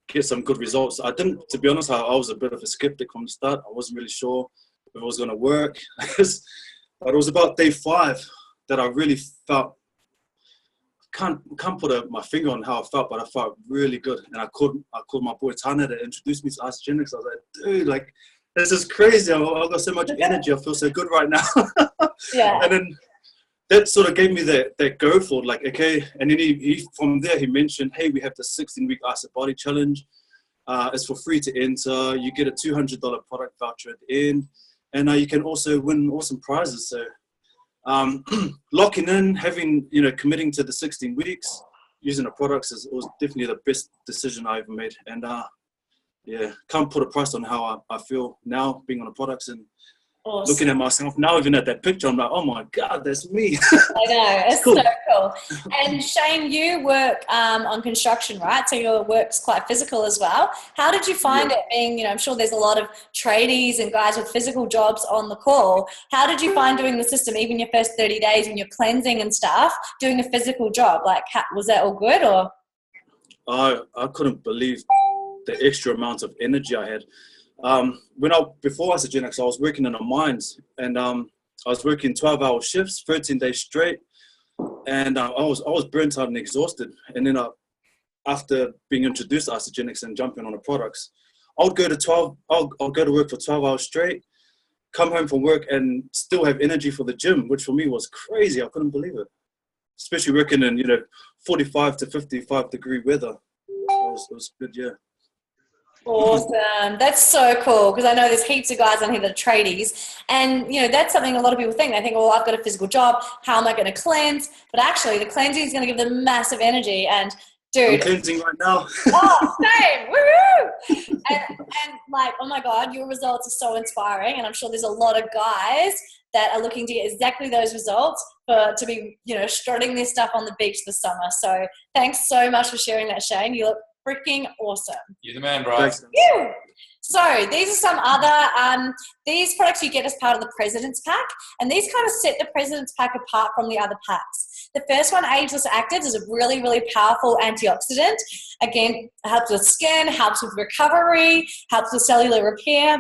get some good results. I didn't, to be honest, I was a bit of a skeptic from the start. I wasn't really sure if it was going to work. But it was about day 5 that I really felt, can't put my finger on how I felt, but I felt really good. And I called my boy Tana to introduce me to Isagenics. I was like, dude, like, this is crazy. I've got so much energy. I feel so good right now. Yeah. And then that sort of gave me that go for it, like, okay. And then he from there, he mentioned, hey, we have the 16-week ISABODY challenge. It's for free to enter. You get a $200 product voucher at the end. And you can also win awesome prizes. So locking in, having, committing to the 16 weeks, using the products was definitely the best decision I ever made. And yeah, can't put a price on how I feel now being on the products and awesome. Looking at myself now, even at that picture, I'm like, oh my God, that's me. I know, it's cool. So cool. And Shane, you work on construction, right? So your work's quite physical as well. How did you find it being, I'm sure there's a lot of tradies and guys with physical jobs on the call. How did you find doing the system, even your first 30 days when you're cleansing and stuff, doing a physical job? Like, was that all good or? I couldn't believe the extra amount of energy I had. Before Isagenics, I was working in the mines, and I was working 12-hour shifts, 13 days straight, and I was burnt out and exhausted. And then after being introduced to Isagenics and jumping on the products, I'll go to work for 12 hours straight, come home from work, and still have energy for the gym, which for me was crazy. I couldn't believe it, especially working in 45 to 55 degree weather. It was good, yeah. Awesome. That's so cool, because I know there's heaps of guys on here that are tradies, and that's something a lot of people think. They think, well, I've got a physical job, how am I going to cleanse? But actually the cleansing is going to give them massive energy. And dude, I'm cleansing right now. Oh, same. Woohoo! And like, oh my God, your results are so inspiring, and I'm sure there's a lot of guys that are looking to get exactly those results to be strutting their stuff on the beach this summer. So thanks so much for sharing that, Shane. You look freaking awesome. You're the man, bro. Thanks. So these are some other, these products you get as part of the President's Pack, and these kind of set the President's Pack apart from the other packs. The first one, Ageless Actives, is a really, really powerful antioxidant. Again, helps with skin, helps with recovery, helps with cellular repair.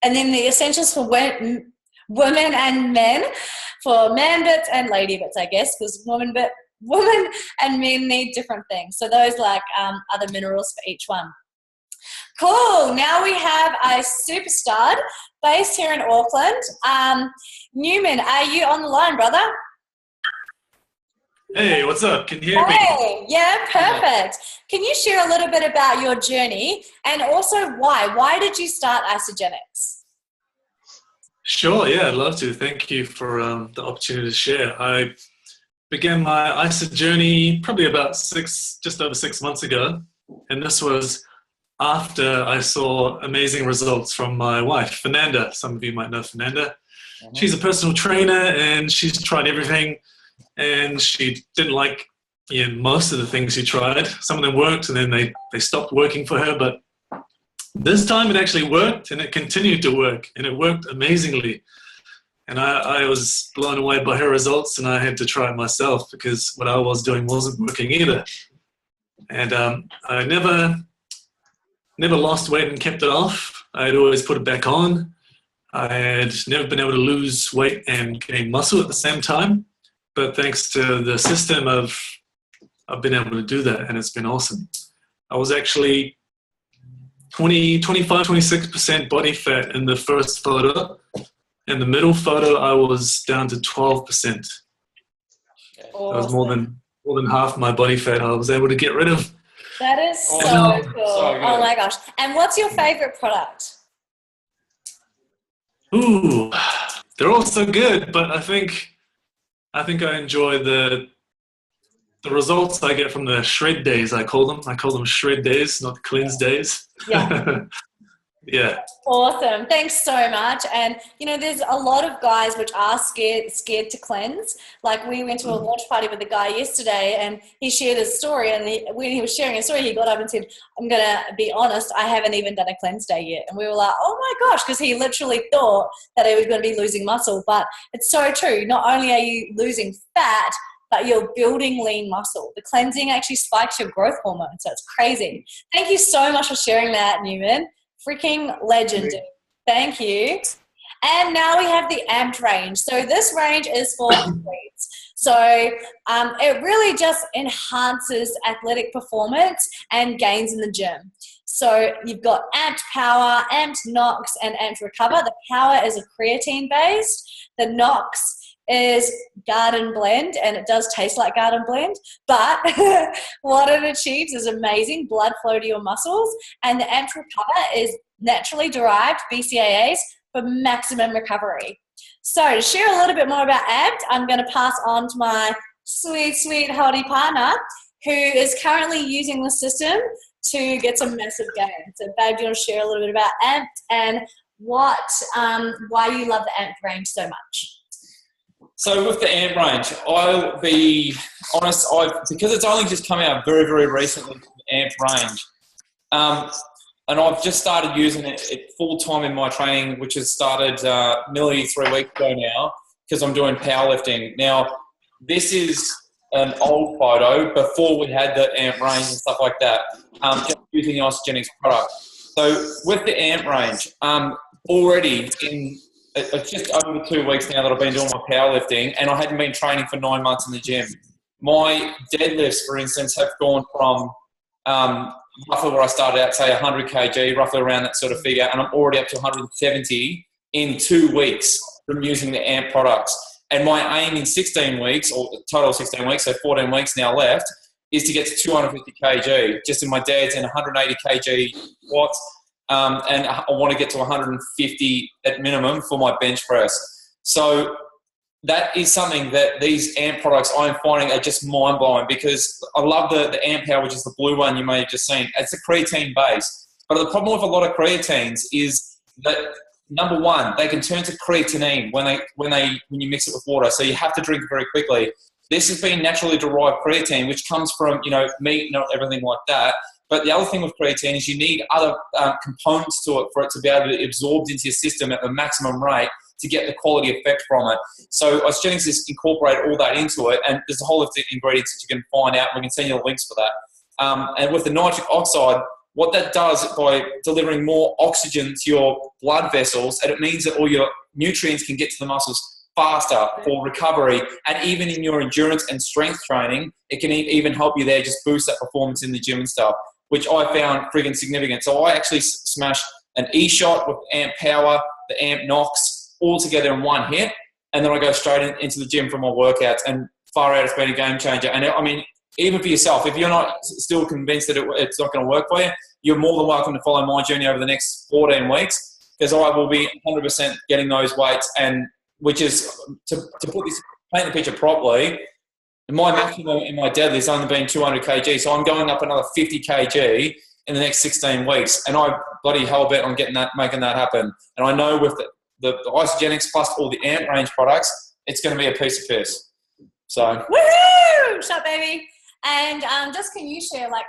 And then the essentials for women and men, for man bits and lady bits, I guess, because women and men need different things. So those like other minerals for each one. Cool. Now we have a superstar based here in Auckland. Newman, are you on the line, brother? Hey, what's up? Can you hear me? Hey, yeah, perfect. Can you share a little bit about your journey and also why? Why did you start ISAGENIS? Sure, yeah, I'd love to. Thank you for the opportunity to share. I began my ISA journey probably about just over 6 months ago, and this was after I saw amazing results from my wife, Fernanda. Some of you might know Fernanda. She's a personal trainer, and she's tried everything, and she didn't like most of the things she tried. Some of them worked, and then they stopped working for her, but this time it actually worked, and it continued to work, and it worked amazingly. And I was blown away by her results, and I had to try it myself because what I was doing wasn't working either. And I never lost weight and kept it off. I had always put it back on. I had never been able to lose weight and gain muscle at the same time. But thanks to the system, I've been able to do that, and it's been awesome. I was actually 25, 26% body fat in the first photo. In the middle photo, I was down to 12%. Awesome. That was more than half my body fat I was able to get rid of. That is so cool. Oh my gosh. And what's your favorite product? Ooh, they're all so good, but I think I enjoy the results I get from the shred days, I call them. I call them shred days, not cleanse days. Yeah. Yeah. Awesome. Thanks so much. And, there's a lot of guys which are scared to cleanse. Like we went to a launch party with a guy yesterday, and he shared his story. And when he was sharing his story, he got up and said, I'm going to be honest, I haven't even done a cleanse day yet. And we were like, oh my gosh, because he literally thought that he was going to be losing muscle. But it's so true. Not only are you losing fat, but you're building lean muscle. The cleansing actually spikes your growth hormone. So it's crazy. Thank you so much for sharing that, Newman. Freaking legend. Thank you. And now we have the amped range. So this range is for athletes. So it really just enhances athletic performance and gains in the gym. So you've got amped power, amped NOx, and amped recover. The power is a creatine based. The NOx is garden blend, and it does taste like garden blend, but what it achieves is amazing blood flow to your muscles. And the amped recover is naturally derived BCAAs for maximum recovery. So to share a little bit more about amped, I'm going to pass on to my sweet HOLLIE partner who is currently using the system to get some massive gains. So babe, do you want to share a little bit about amped and why you love the amped range so much? So with the AMP range, I'll be honest, because it's only just come out very, very recently, the AMP range, and I've just started using it full-time in my training, which has started nearly 3 weeks ago now, because I'm doing powerlifting. Now, this is an old photo before we had the AMP range and stuff like that, just using the ISAGENIS product. So with the AMP range, already it's just over 2 weeks now that I've been doing my powerlifting, and I hadn't been training for 9 months in the gym. My deadlifts, for instance, have gone from roughly where I started out, say 100 kg, roughly around that sort of figure, and I'm already up to 170 in 2 weeks from using the AMP products. And my aim in 16 weeks, or total 16 weeks, so 14 weeks now left, is to get to 250 kg, just in my dad's and 180 kg squats. And I want to get to 150 at minimum for my bench press. So that is something that these AMP products I'm finding are just mind-blowing, because I love the AMP Power, which is the blue one you may have just seen. It's a creatine base. But the problem with a lot of creatines is that, number one, they can turn to creatinine when you mix it with water. So you have to drink it very quickly. This has been naturally derived creatine, which comes from, meat, not everything like that. But the other thing with creatine is you need other components to it for it to be able to be absorbed into your system at the maximum rate to get the quality effect from it. So ISAGENESIS has incorporated all that into it, and there's a whole list of ingredients that you can find out. We can send you the links for that. And with the nitric oxide, what that does by delivering more oxygen to your blood vessels, and it means that all your nutrients can get to the muscles faster for recovery, and even in your endurance and strength training, it can even help you there, just boost that performance in the gym and stuff, which I found friggin' significant. So I actually smashed an E-shot with AMP Power, the AMP Nox, all together in one hit, and then I go straight into the gym for my workouts, and far out, it's been a game changer. And I mean, even for yourself, if you're not still convinced that it's not going to work for you, you're more than welcome to follow my journey over the next 14 weeks, because I will be 100% getting those weights, and which is, to paint the picture properly, my maximum in my deadlift has only been 200 kg, so I'm going up another 50 kg in the next 16 weeks, and I bloody hell bet on making that happen. And I know with the ISAGENIX plus all the AMP range products, it's going to be a piece of piss. So woohoo! Shut baby. And just can you share, like,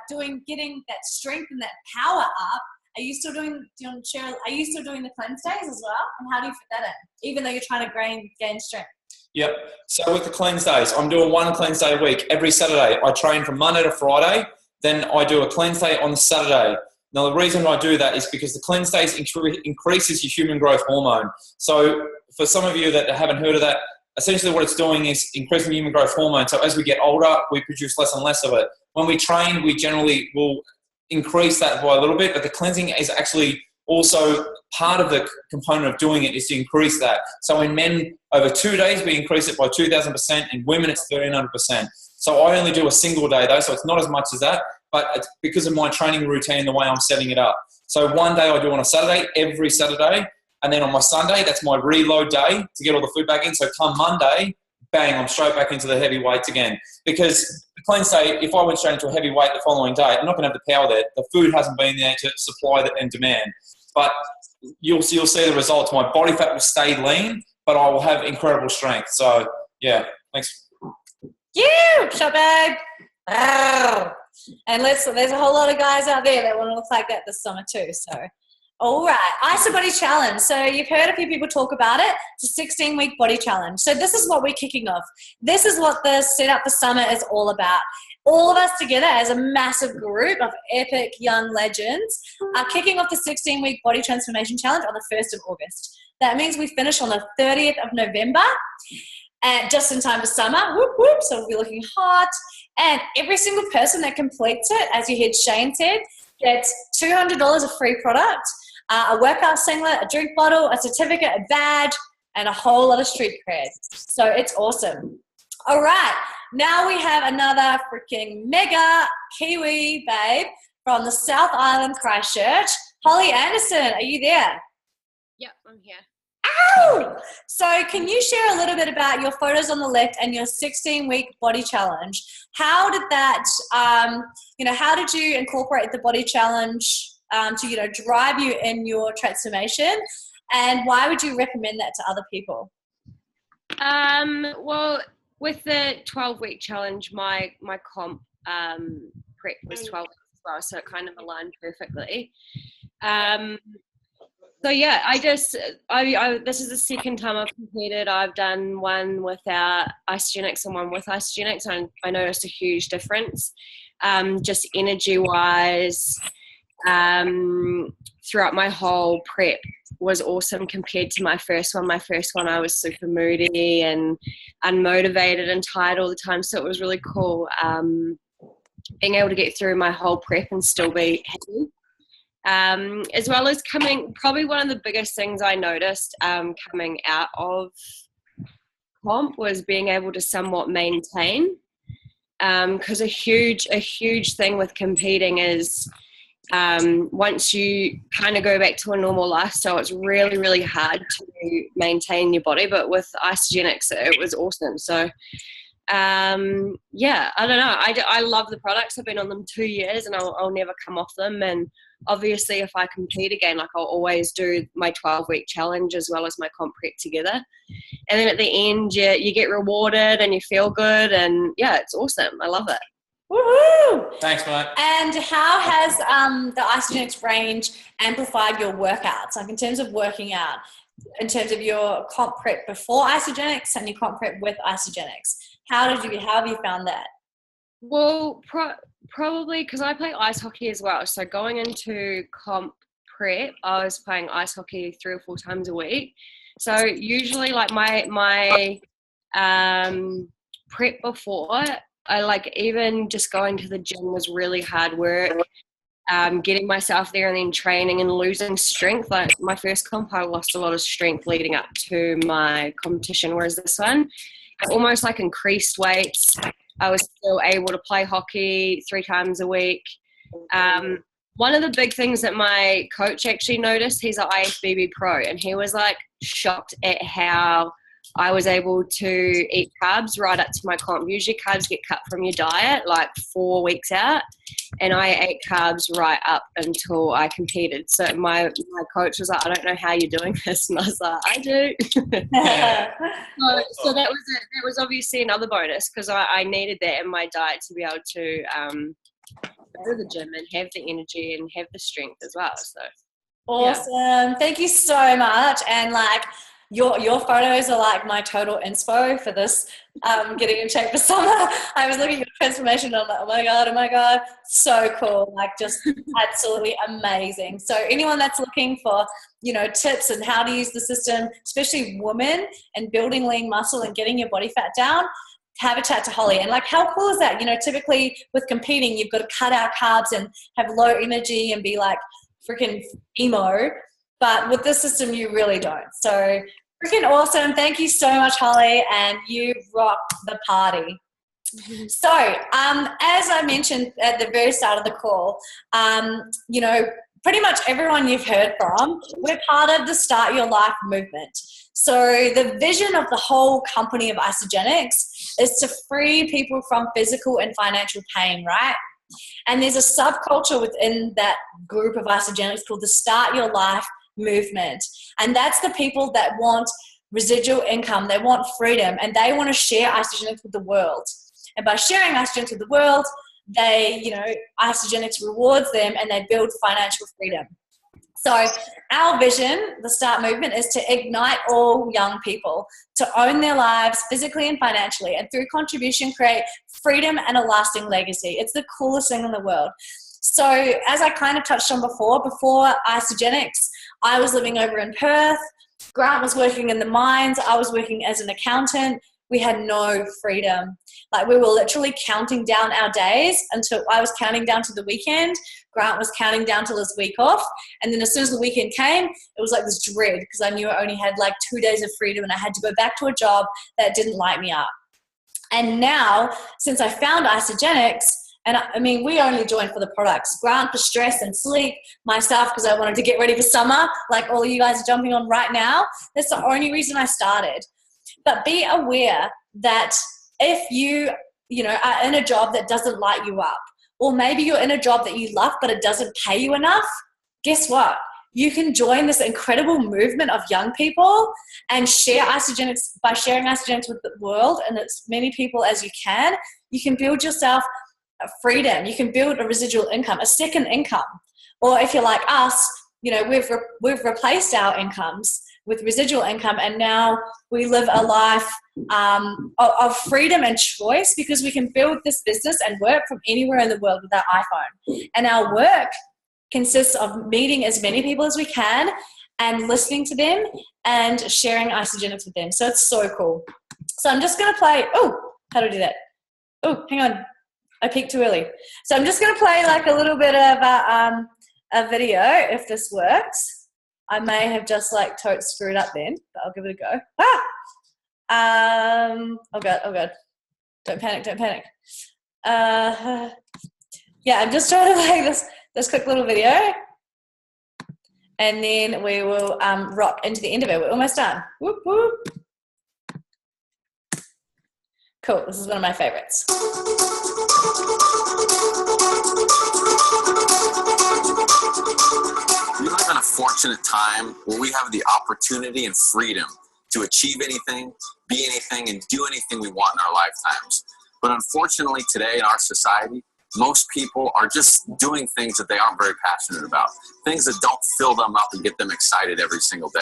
getting that strength and that power up? Are you still doing the cleanse days as well? And how do you fit that in, even though you're trying to gain strength? Yep. So with the cleanse days, I'm doing one cleanse day a week. Every Saturday, I train from Monday to Friday. Then I do a cleanse day on Saturday. Now, the reason I do that is because the cleanse days increases your human growth hormone. So for some of you that haven't heard of that, essentially what it's doing is increasing human growth hormone. So as we get older, we produce less and less of it. When we train, we generally will increase that by a little bit, but the cleansing is actually also part of the component of doing it, is to increase that. So in men, over 2 days, we increase it by 2,000%. In women, it's 1,300%. So I only do a single day though, so it's not as much as that, but it's because of my training routine, the way I'm setting it up. So one day I do on a Saturday, every Saturday, and then on my Sunday, that's my reload day to get all the food back in. So come Monday, bang, I'm straight back into the heavy weights again. Because the cleanse day, if I went straight into a heavy weight the following day, I'm not going to have the power there. The food hasn't been there to supply and demand. But you'll see the results. My body fat will stay lean, but I will have incredible strength. So, yeah, thanks. You, shut babe. And there's a whole lot of guys out there that want to look like that this summer too. So, all right, ISABODY challenge. So you've heard a few people talk about it. It's a 16-week body challenge. So this is what we're kicking off. This is what the setup for summer is all about. All of us together as a massive group of epic young legends are kicking off the 16-week body transformation challenge on the 1st of August. That means we finish on the 30th of November, and just in time for summer. Whoop, whoop. So we'll be looking hot. And every single person that completes it, as you heard Shane said, gets $200 of free product, a workout singlet, a drink bottle, a certificate, a badge, and a whole lot of street cred. So it's awesome. All right, now we have another freaking mega Kiwi babe from the South Island, Christchurch. Hollie Anderson, are you there? Yep, I'm here. Ow! So can you share a little bit about your photos on the left and your 16-week body challenge? How did that, how did you incorporate the body challenge to, drive you in your transformation? And why would you recommend that to other people? Well, with the 12-week challenge, my comp prep was 12 weeks as well, so it kind of aligned perfectly. So yeah, this is the second time I've competed. I've done one without ISAGENIX and one with ISAGENIX, and I noticed a huge difference, just energy-wise. Throughout my whole prep was awesome compared to my first one. My first one, I was super moody and unmotivated and tired all the time, so it was really cool being able to get through my whole prep and still be happy. As well as probably one of the biggest things I noticed coming out of comp was being able to somewhat maintain, because a huge thing with competing is once you kind of go back to a normal lifestyle, it's really, really hard to maintain your body. But with ISAGENIX, it was awesome. So yeah, I don't know. I love the products. I've been on them 2 years and I'll never come off them. And obviously if I compete again, like I'll always do my 12-week challenge as well as my comp prep together. And then at the end, you get rewarded and you feel good. And yeah, it's awesome. I love it. Woohoo! Thanks, mate. And how has the ISAGENESIS range amplified your workouts? Like in terms of working out, in terms of your comp prep before ISAGENESIS and your comp prep with ISAGENESIS, how have you found that? Well, probably because I play ice hockey as well. So going into comp prep, I was playing ice hockey 3 or 4 times a week. So usually, like my prep before, I like even just going to the gym was really hard work. Getting myself there and then training and losing strength. Like my first comp, I lost a lot of strength leading up to my competition, whereas this one, I almost like increased weights. I was still able to play hockey 3 times a week. One of the big things that my coach actually noticed, he's an IFBB pro, and he was like shocked at how I was able to eat carbs right up to my comp. Usually carbs get cut from your diet like 4 weeks out, and I ate carbs right up until I competed. So my coach was like, I don't know how you're doing this. And I was like, I do. So that was obviously another bonus because I needed that in my diet to be able to go to the gym and have the energy and have the strength as well. So awesome. Yeah. Thank you so much. And like, your photos are like my total inspo for this getting in shape for summer. I was looking at your transformation and I'm like, oh my God, so cool. Like just absolutely amazing. So anyone that's looking for, tips and how to use the system, especially women, and building lean muscle and getting your body fat down, have a chat to Hollie. And like, how cool is that? Typically with competing, you've got to cut out carbs and have low energy and be like freaking emo. But with this system, you really don't. So freaking awesome. Thank you so much, Hollie, and you rock the party. So as I mentioned at the very start of the call, pretty much everyone you've heard from, we're part of the Start Your Life movement. So the vision of the whole company of ISAGENIS is to free people from physical and financial pain, right? And there's a subculture within that group of ISAGENIS called the Start Your Life movement. And that's the people that want residual income, they want freedom, and they want to share ISAGENIS with the world. And by sharing ISAGENIS with the world, ISAGENIS rewards them and they build financial freedom. So our vision, the START movement, is to ignite all young people to own their lives physically and financially, and through contribution create freedom and a lasting legacy. It's the coolest thing in the world. So as I kind of touched on before ISAGENIS, I was living over in Perth. Grant was working in the mines. I was working as an accountant. We had no freedom. Like we were literally counting down our days until I was counting down to the weekend. Grant was counting down till his week off. And then as soon as the weekend came, it was like this dread because I knew I only had like 2 days of freedom and I had to go back to a job that didn't light me up. And now, since I found ISAGENIS, and I mean, we only joined for the products. Grant for stress and sleep, myself because I wanted to get ready for summer, like all of you guys are jumping on right now. That's the only reason I started. But be aware that if you are in a job that doesn't light you up, or maybe you're in a job that you love but it doesn't pay you enough, guess what? You can join this incredible movement of young people and share ISAGENIS. By sharing ISAGENIS with the world and as many people as you can build yourself freedom. You can build a residual income, a second income. Or if you're like us, we've replaced our incomes with residual income, and now we live a life of freedom and choice because we can build this business and work from anywhere in the world with our iPhone. And our work consists of meeting as many people as we can and listening to them and sharing ISAGENIS with them. So it's so cool. So I'm just going to play. Oh, how do I do that? Oh, hang on. I peaked too early. So I'm just going to play like a little bit of a video if this works. I may have just like totes screwed up then, but I'll give it a go. Oh God. Don't panic. Yeah, I'm just trying to play this quick little video. And then we will rock into the end of it. We're almost done. Whoop, whoop. Cool, this is one of my favorites. We live in a fortunate time where we have the opportunity and freedom to achieve anything, be anything, and do anything we want in our lifetimes. But unfortunately today in our society, most people are just doing things that they aren't very passionate about, things that don't fill them up and get them excited every single day.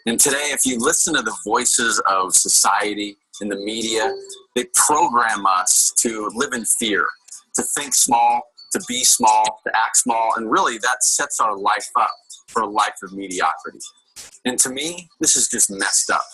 And today, if you listen to the voices of society in the media, they program us to live in fear, to think small, to be small, to act small, and really that sets our life up for a life of mediocrity. And to me, this is just messed up.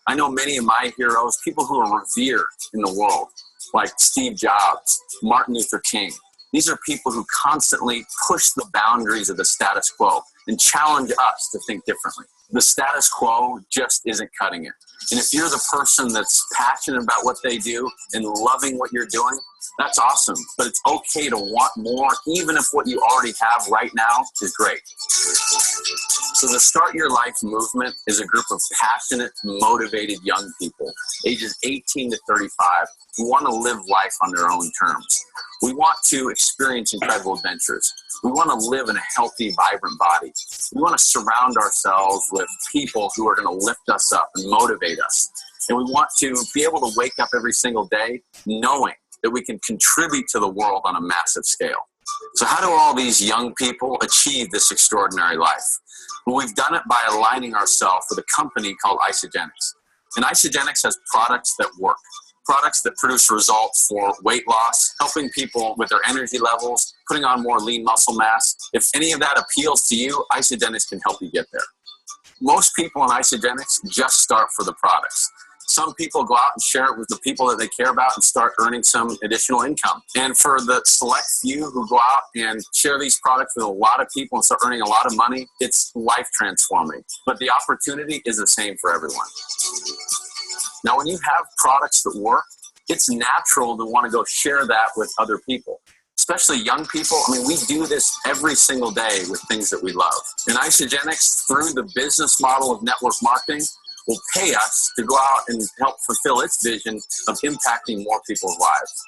I know many of my heroes, people who are revered in the world, like Steve Jobs, Martin Luther King. These are people who constantly push the boundaries of the status quo and challenge us to think differently. The status quo just isn't cutting it. And if you're the person that's passionate about what they do and loving what you're doing, that's awesome. But it's okay to want more, even if what you already have right now is great. So the Start Your Life movement is a group of passionate, motivated young people, ages 18 to 35, who want to live life on their own terms. We want to experience incredible adventures. We want to live in a healthy, vibrant body. We want to surround ourselves with people who are going to lift us up and motivate us. And we want to be able to wake up every single day knowing that we can contribute to the world on a massive scale. So how do all these young people achieve this extraordinary life? Well, we've done it by aligning ourselves with a company called ISAGENESIS. And ISAGENESIS has products that work, products that produce results for weight loss, helping people with their energy levels, putting on more lean muscle mass. If any of that appeals to you, ISAGENESIS can help you get there. Most people in ISAGENESIS just start for the products. Some people go out and share it with the people that they care about and start earning some additional income. And for the select few who go out and share these products with a lot of people and start earning a lot of money, it's life transforming. But the opportunity is the same for everyone. Now, when you have products that work, it's natural to want to go share that with other people, especially young people. I mean, we do this every single day with things that we love. And ISAGENESIS, through the business model of network marketing, will pay us to go out and help fulfill its vision of impacting more people's lives.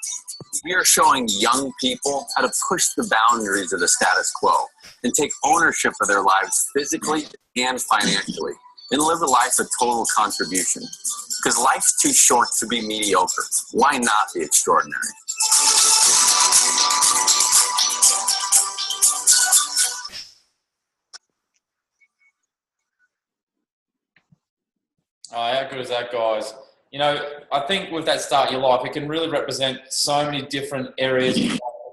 We are showing young people how to push the boundaries of the status quo and take ownership of their lives physically and financially and live a life of total contribution. Because life's too short to be mediocre. Why not be extraordinary? Oh, how good is that, guys? You know, I think with that Start Your Life, it can really represent so many different areas,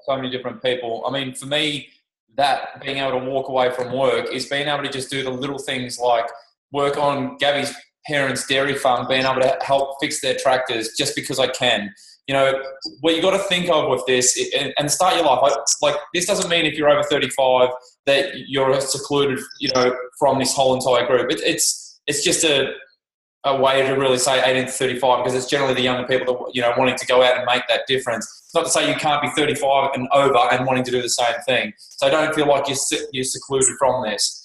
so many different people. I mean, for me, that being able to walk away from work is being able to just do the little things like work on Gabby's parents' dairy farm, being able to help fix their tractors just because I can. You know, what you got to think of with this and Start Your Life, like this doesn't mean if you're over 35 that you're secluded, you know, from this whole entire group. It's just a way to really say 18 to 35 because it's generally the younger people that, you know, wanting to go out and make that difference. It's not to say you can't be 35 and over and wanting to do the same thing. So don't feel like you're secluded from this.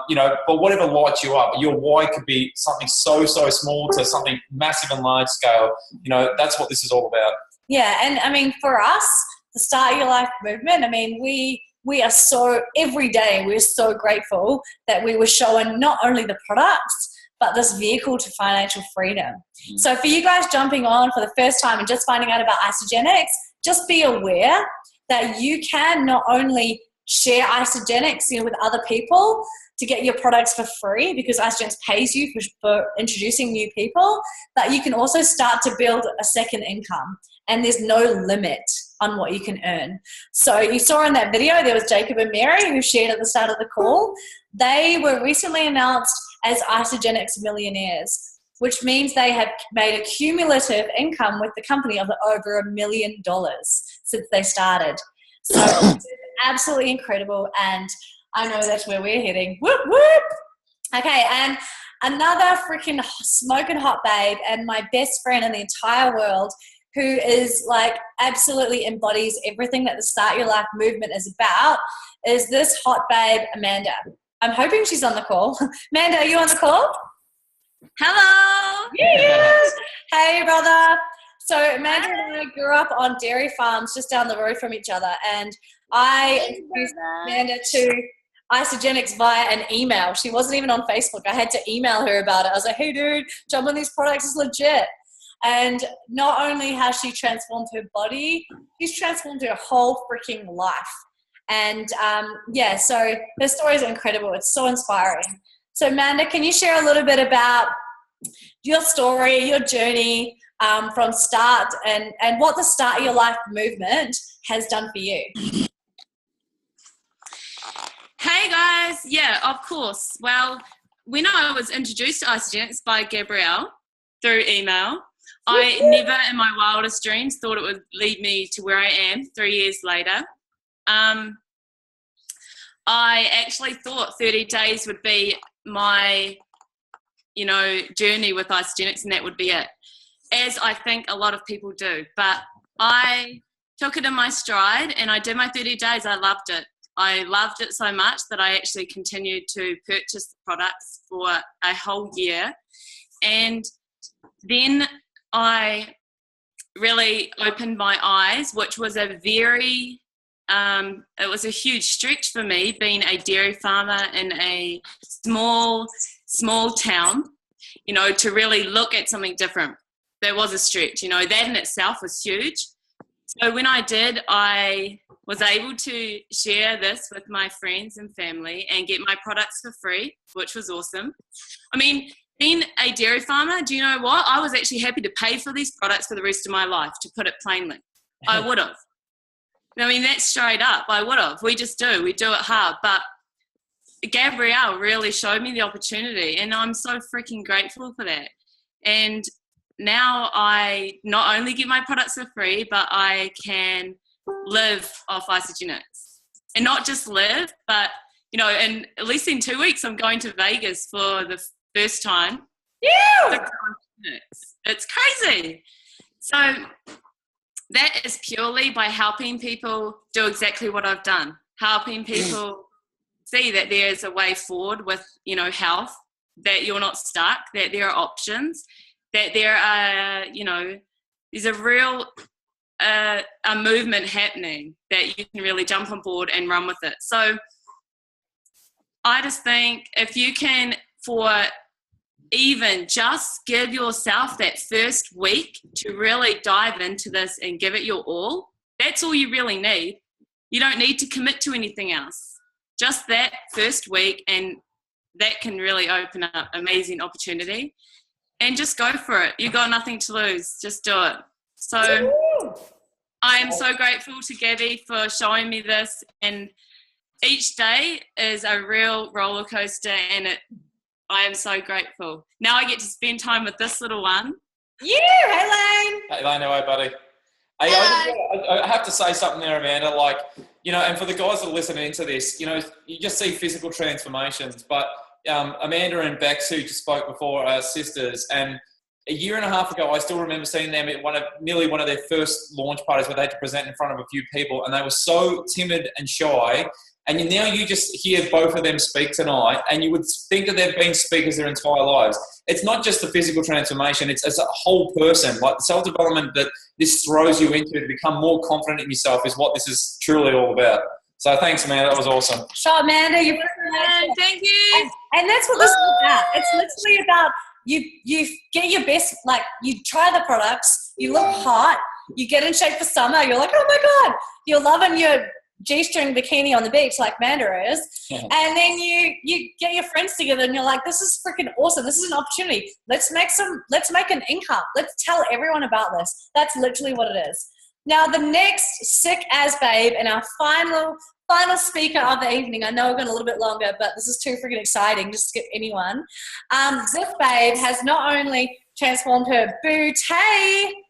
You know, but whatever lights you up, your why could be something so small to something massive and large scale. You know, that's what this is all about. Yeah, and I mean, for us, the Start Your Life movement, I mean, we are so, every day we're so grateful that we were showing not only the products, but this vehicle to financial freedom. So for you guys jumping on for the first time and just finding out about ISAGENESIS, just be aware that you can not only share ISAGENESIS, you know, with other people to get your products for free because ISAGENESIS pays you for introducing new people, but you can also start to build a second income and there's no limit on what you can earn. So you saw in that video, there was Jacob and Mary who shared at the start of the call. They were recently announced as ISAGENESIS millionaires, which means they have made a cumulative income with the company of over $1 million since they started. So it's absolutely incredible, and I know that's where we're heading. Whoop, whoop. Okay, and another freaking smoking hot babe and my best friend in the entire world who is like absolutely embodies everything that the Start Your Life movement is about is this hot babe, Amanda. I'm hoping she's on the call. Amanda, are you on the call? Hello. Yes. Hey, brother. So Amanda and I grew up on dairy farms just down the road from each other, and I introduced Amanda to ISAGENESIS via an email. She wasn't even on Facebook. I had to email her about it. I was like, hey, dude, jump on these products. It's legit. And not only has she transformed her body, she's transformed her whole freaking life. And yeah, so her stories are incredible. It's so inspiring. So Amanda, can you share a little bit about your story, your journey from start and what the Start Your Life movement has done for you? Hey guys, yeah, of course. Well, when I was introduced to Isagenetics by Gabrielle through email, I never in my wildest dreams thought it would lead me to where I am 3 years later. I actually thought 30 days would be my, journey with Isagenetics, and that would be it, as I think a lot of people do. But I took it in my stride and I did my 30 days. I loved it. I loved it so much that I actually continued to purchase the products for a whole year. And then I really opened my eyes, which was a very, it was a huge stretch for me, being a dairy farmer in a small town, to really look at something different. There was a stretch, that in itself was huge. So when I did, I was able to share this with my friends and family and get my products for free, which was awesome. I mean, being a dairy farmer, do you know what? I was actually happy to pay for these products for the rest of my life, to put it plainly. I would have. I mean, that's straight up. I would have. We just do. We do it hard. But Gabrielle really showed me the opportunity, and I'm so freaking grateful for that. And now I not only get my products for free, but I can live off Isagenetics. And not just live, but, and at least in 2 weeks, I'm going to Vegas for the first time. Yeah! It's crazy. So that is purely by helping people do exactly what I've done, helping people see that there is a way forward with, health, that you're not stuck, that there are options, that there are, there's a real a movement happening that you can really jump on board and run with it. So I just think if you can, for even just give yourself that first week to really dive into this and give it your all, that's all you really need. You don't need to commit to anything else. Just that first week, and that can really open up amazing opportunity. And just go for it. You got nothing to lose. Just do it. So I am so grateful to Gabby for showing me this. And each day is a real roller coaster, and I am so grateful. Now I get to spend time with this little one. Yeah, hey Lane. Hey Lane, how are you, buddy? Hey, I have to say something there, Amanda. And for the guys that are listening into this, you just see physical transformations, but Amanda and Bex, who just spoke before, are sisters, and a year and a half ago, I still remember seeing them at nearly one of their first launch parties where they had to present in front of a few people, and they were so timid and shy. And now you just hear both of them speak tonight, and you would think that they've been speakers their entire lives. It's not just the physical transformation, it's a whole person. Like the self-development that this throws you into to become more confident in yourself is what this is truly all about. So thanks, Amanda. That was awesome. Sure, Amanda. Thank you. And that's what this is about. It's literally about you get your best, you try the products, you look hot, you get in shape for summer, you're like, oh my God, you're loving your G-string bikini on the beach like Amanda is. Yeah. And then you get your friends together and you're like, this is freaking awesome. This is an opportunity. Let's make an income. Let's tell everyone about this. That's literally what it is. Now, the next sick as babe and our final speaker of the evening, I know we're going a little bit longer, but this is too freaking exciting to skip anyone. This babe has not only transformed her booty,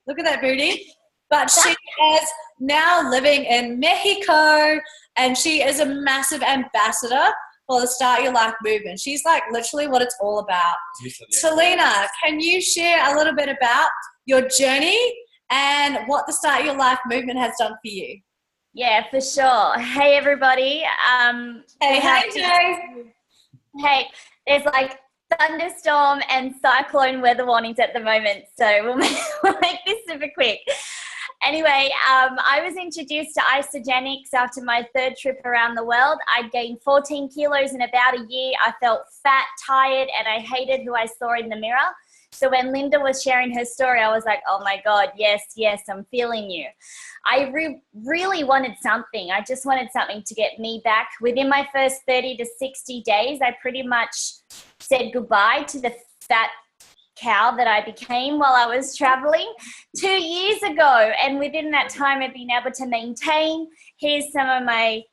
look at that booty, but she is now living in Mexico, and she is a massive ambassador for the Start Your Life movement. She's literally what it's all about. Selena, can you share a little bit about your journey and what the Start Your Life movement has done for you? Yeah, for sure. Hey, everybody. Hey. Hey, there's thunderstorm and cyclone weather warnings at the moment, so we'll make this super quick. Anyway, I was introduced to Isagenetics after my 3rd trip around the world. I'd gained 14 kilos in about a year. I felt fat, tired, and I hated who I saw in the mirror. So when Linda was sharing her story, I was like, oh my God, yes, I'm feeling you. I really wanted something. I just wanted something to get me back. Within my first 30 to 60 days, I pretty much said goodbye to the fat cow that I became while I was traveling 2 years ago. And within that time, I've been able to maintain. Here's some of my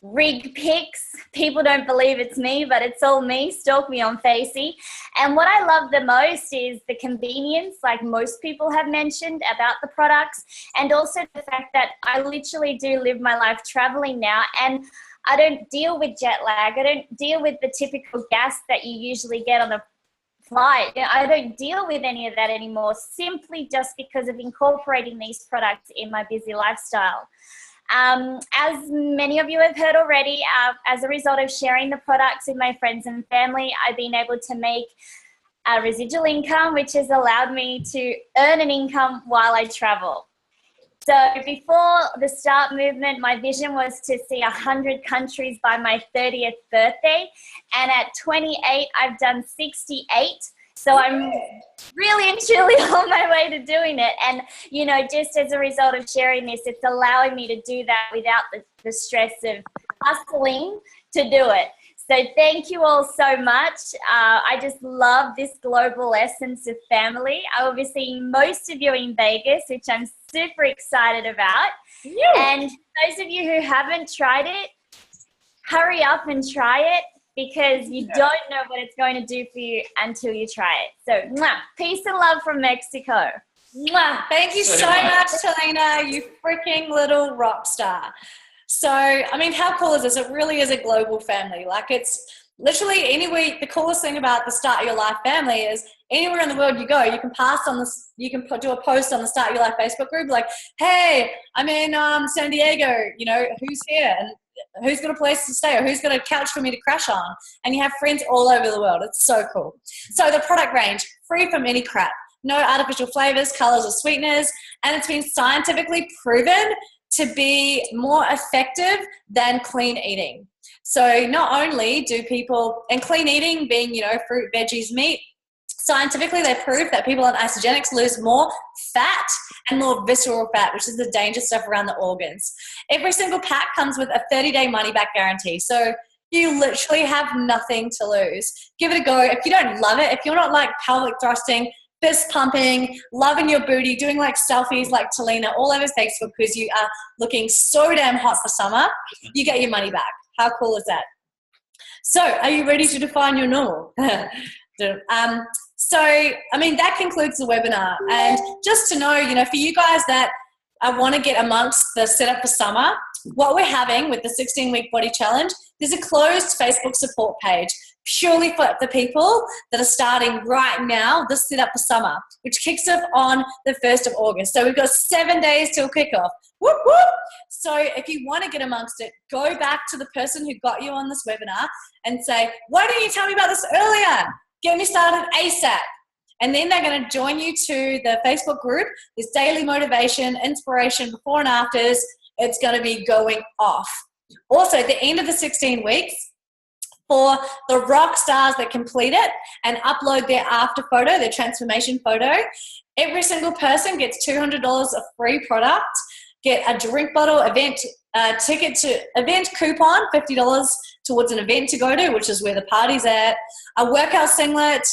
rig pics. People don't believe it's me, but it's all me. Stalk me on Facey. And what I love the most is the convenience, like most people have mentioned about the products, and also the fact that I literally do live my life traveling now, and I don't deal with jet lag. I don't deal with the typical gas that you usually get on a flight. I don't deal with any of that anymore, simply just because of incorporating these products in my busy lifestyle. As many of you have heard already, as a result of sharing the products with my friends and family, I've been able to make a residual income, which has allowed me to earn an income while I travel. So before the START movement, my vision was to see 100 countries by my 30th birthday. And at 28, I've done 68. So I'm really and truly on my way to doing it. And, you know, just as a result of sharing this, it's allowing me to do that without the stress of hustling to do it. So thank you all so much. I just love this global essence of family. I will be seeing most of you in Vegas, which I'm super excited about. Yeah. And those of you who haven't tried it, hurry up and try it, because you don't know what it's going to do for you until you try it. So, peace and love from Mexico. Thank you so much, Talina, you freaking little rock star. So, I mean, how cool is this? It really is a global family. Like, it's literally anywhere. The coolest thing about the Start Your Life family is anywhere in the world you go, you can pass on this, you can do a post on the Start Your Life Facebook group like, hey, I'm in San Diego, you know, who's here? And who's got a place to stay, or who's got a couch for me to crash on? And you have friends all over the world. It's so cool. So the product range, free from any crap, no artificial flavors, colors, or sweeteners, and it's been scientifically proven to be more effective than clean eating. So not only do people, and clean eating being, you know, fruit, veggies, meat, scientifically they prove that people on isagenics lose more fat and more visceral fat, which is the dangerous stuff around the organs. Every single pack comes with a 30-day money-back guarantee. So you literally have nothing to lose. Give it a go. If you don't love it, if you're not like pelvic thrusting, fist pumping, loving your booty, doing like selfies like Talina all over Facebook because you are looking so damn hot for summer, you get your money back. How cool is that? So are you ready to define your normal? So, I mean, that concludes the webinar. And just to know, you know, for you guys that want to get amongst the setup for summer, what we're having with the 16-week body challenge, there's a closed Facebook support page purely for the people that are starting right now, the setup for summer, which kicks off on the 1st of August. So we've got 7 days till kickoff. Whoop, whoop. So if you want to get amongst it, go back to the person who got you on this webinar and say, why didn't you tell me about this earlier? Get me started ASAP. And then they're going to join you to the Facebook group. There's daily motivation, inspiration, before and afters. It's going to be going off. Also, at the end of the 16 weeks, for the rock stars that complete it and upload their after photo, their transformation photo, every single person gets $200 of free product, get a drink bottle, event ticket to event coupon, $50 towards an event to go to, which is where the party's at, a workout singlet,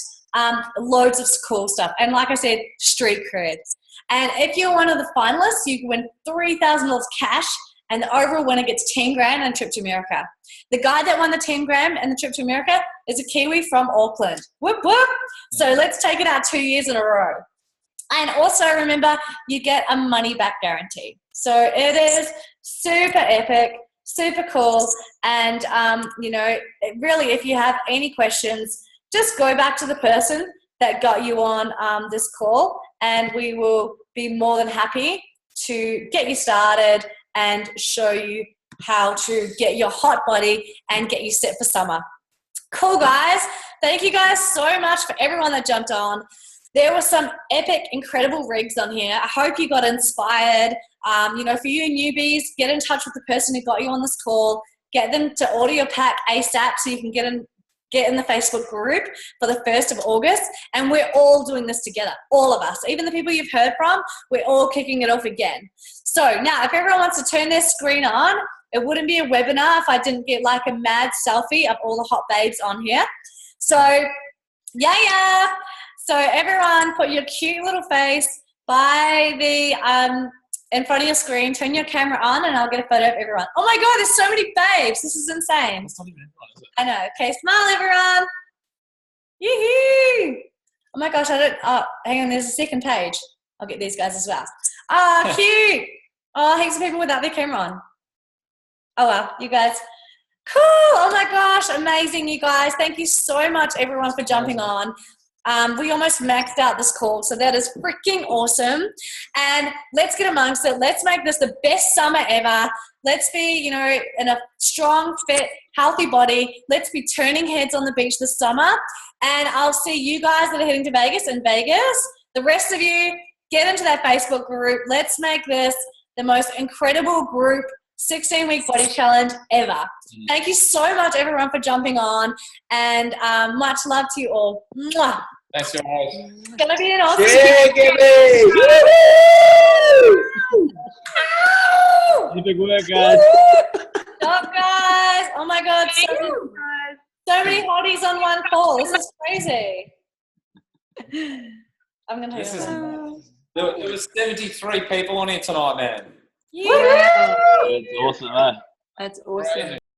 loads of cool stuff. And like I said, street creds. And if you're one of the finalists, you can win $3,000 cash, and the overall winner gets 10 grand and a trip to America. The guy that won the 10 grand and the trip to America is a Kiwi from Auckland. Whoop, whoop. So let's take it out 2 years in a row. And also remember, you get a money back guarantee. So it is super epic, super cool. And, you know, really, if you have any questions, just go back to the person that got you on this call, and we will be more than happy to get you started and show you how to get your hot body and get you set for summer. Cool, guys. Thank you guys so much for everyone that jumped on. There were some epic, incredible rigs on here. I hope you got inspired. You know, for you newbies, get in touch with the person who got you on this call. Get them to order your pack ASAP so you can get in get in the Facebook group for the 1st of August, and we're all doing this together, all of us. Even the people you've heard from, we're all kicking it off again. So now, if everyone wants to turn their screen on, it wouldn't be a webinar if I didn't get like a mad selfie of all the hot babes on here. So, yeah. So everyone put your cute little face by the, in front of your screen, turn your camera on, and I'll get a photo of everyone. Oh my God, there's so many babes. This is insane. I know. Okay, smile, everyone. Yoo-hoo. Oh my gosh, hang on, there's a second page. I'll get these guys as well. Ah, cute. Oh, heaps of people without their camera on. Oh, well, you guys. Cool. Oh my gosh, amazing, you guys. Thank you so much, everyone, for jumping on. We almost maxed out this call, so that is freaking awesome. And let's get amongst it. Let's make this the best summer ever. Let's be, in a strong, fit, healthy body. Let's be turning heads on the beach this summer. And I'll see you guys that are heading to Vegas in Vegas. The rest of you, get into that Facebook group. Let's make this the most incredible group 16-week body challenge ever. Thank you so much, everyone, for jumping on. And much love to you all. Mwah. Thanks, guys. It's going to be an awesome You big work, guys. Stop, guys. Oh, my God. So many hotties on one call. This is crazy. I'm going to tell you. There was 73 people on here tonight, man. Yeah. That's awesome, man. That's awesome.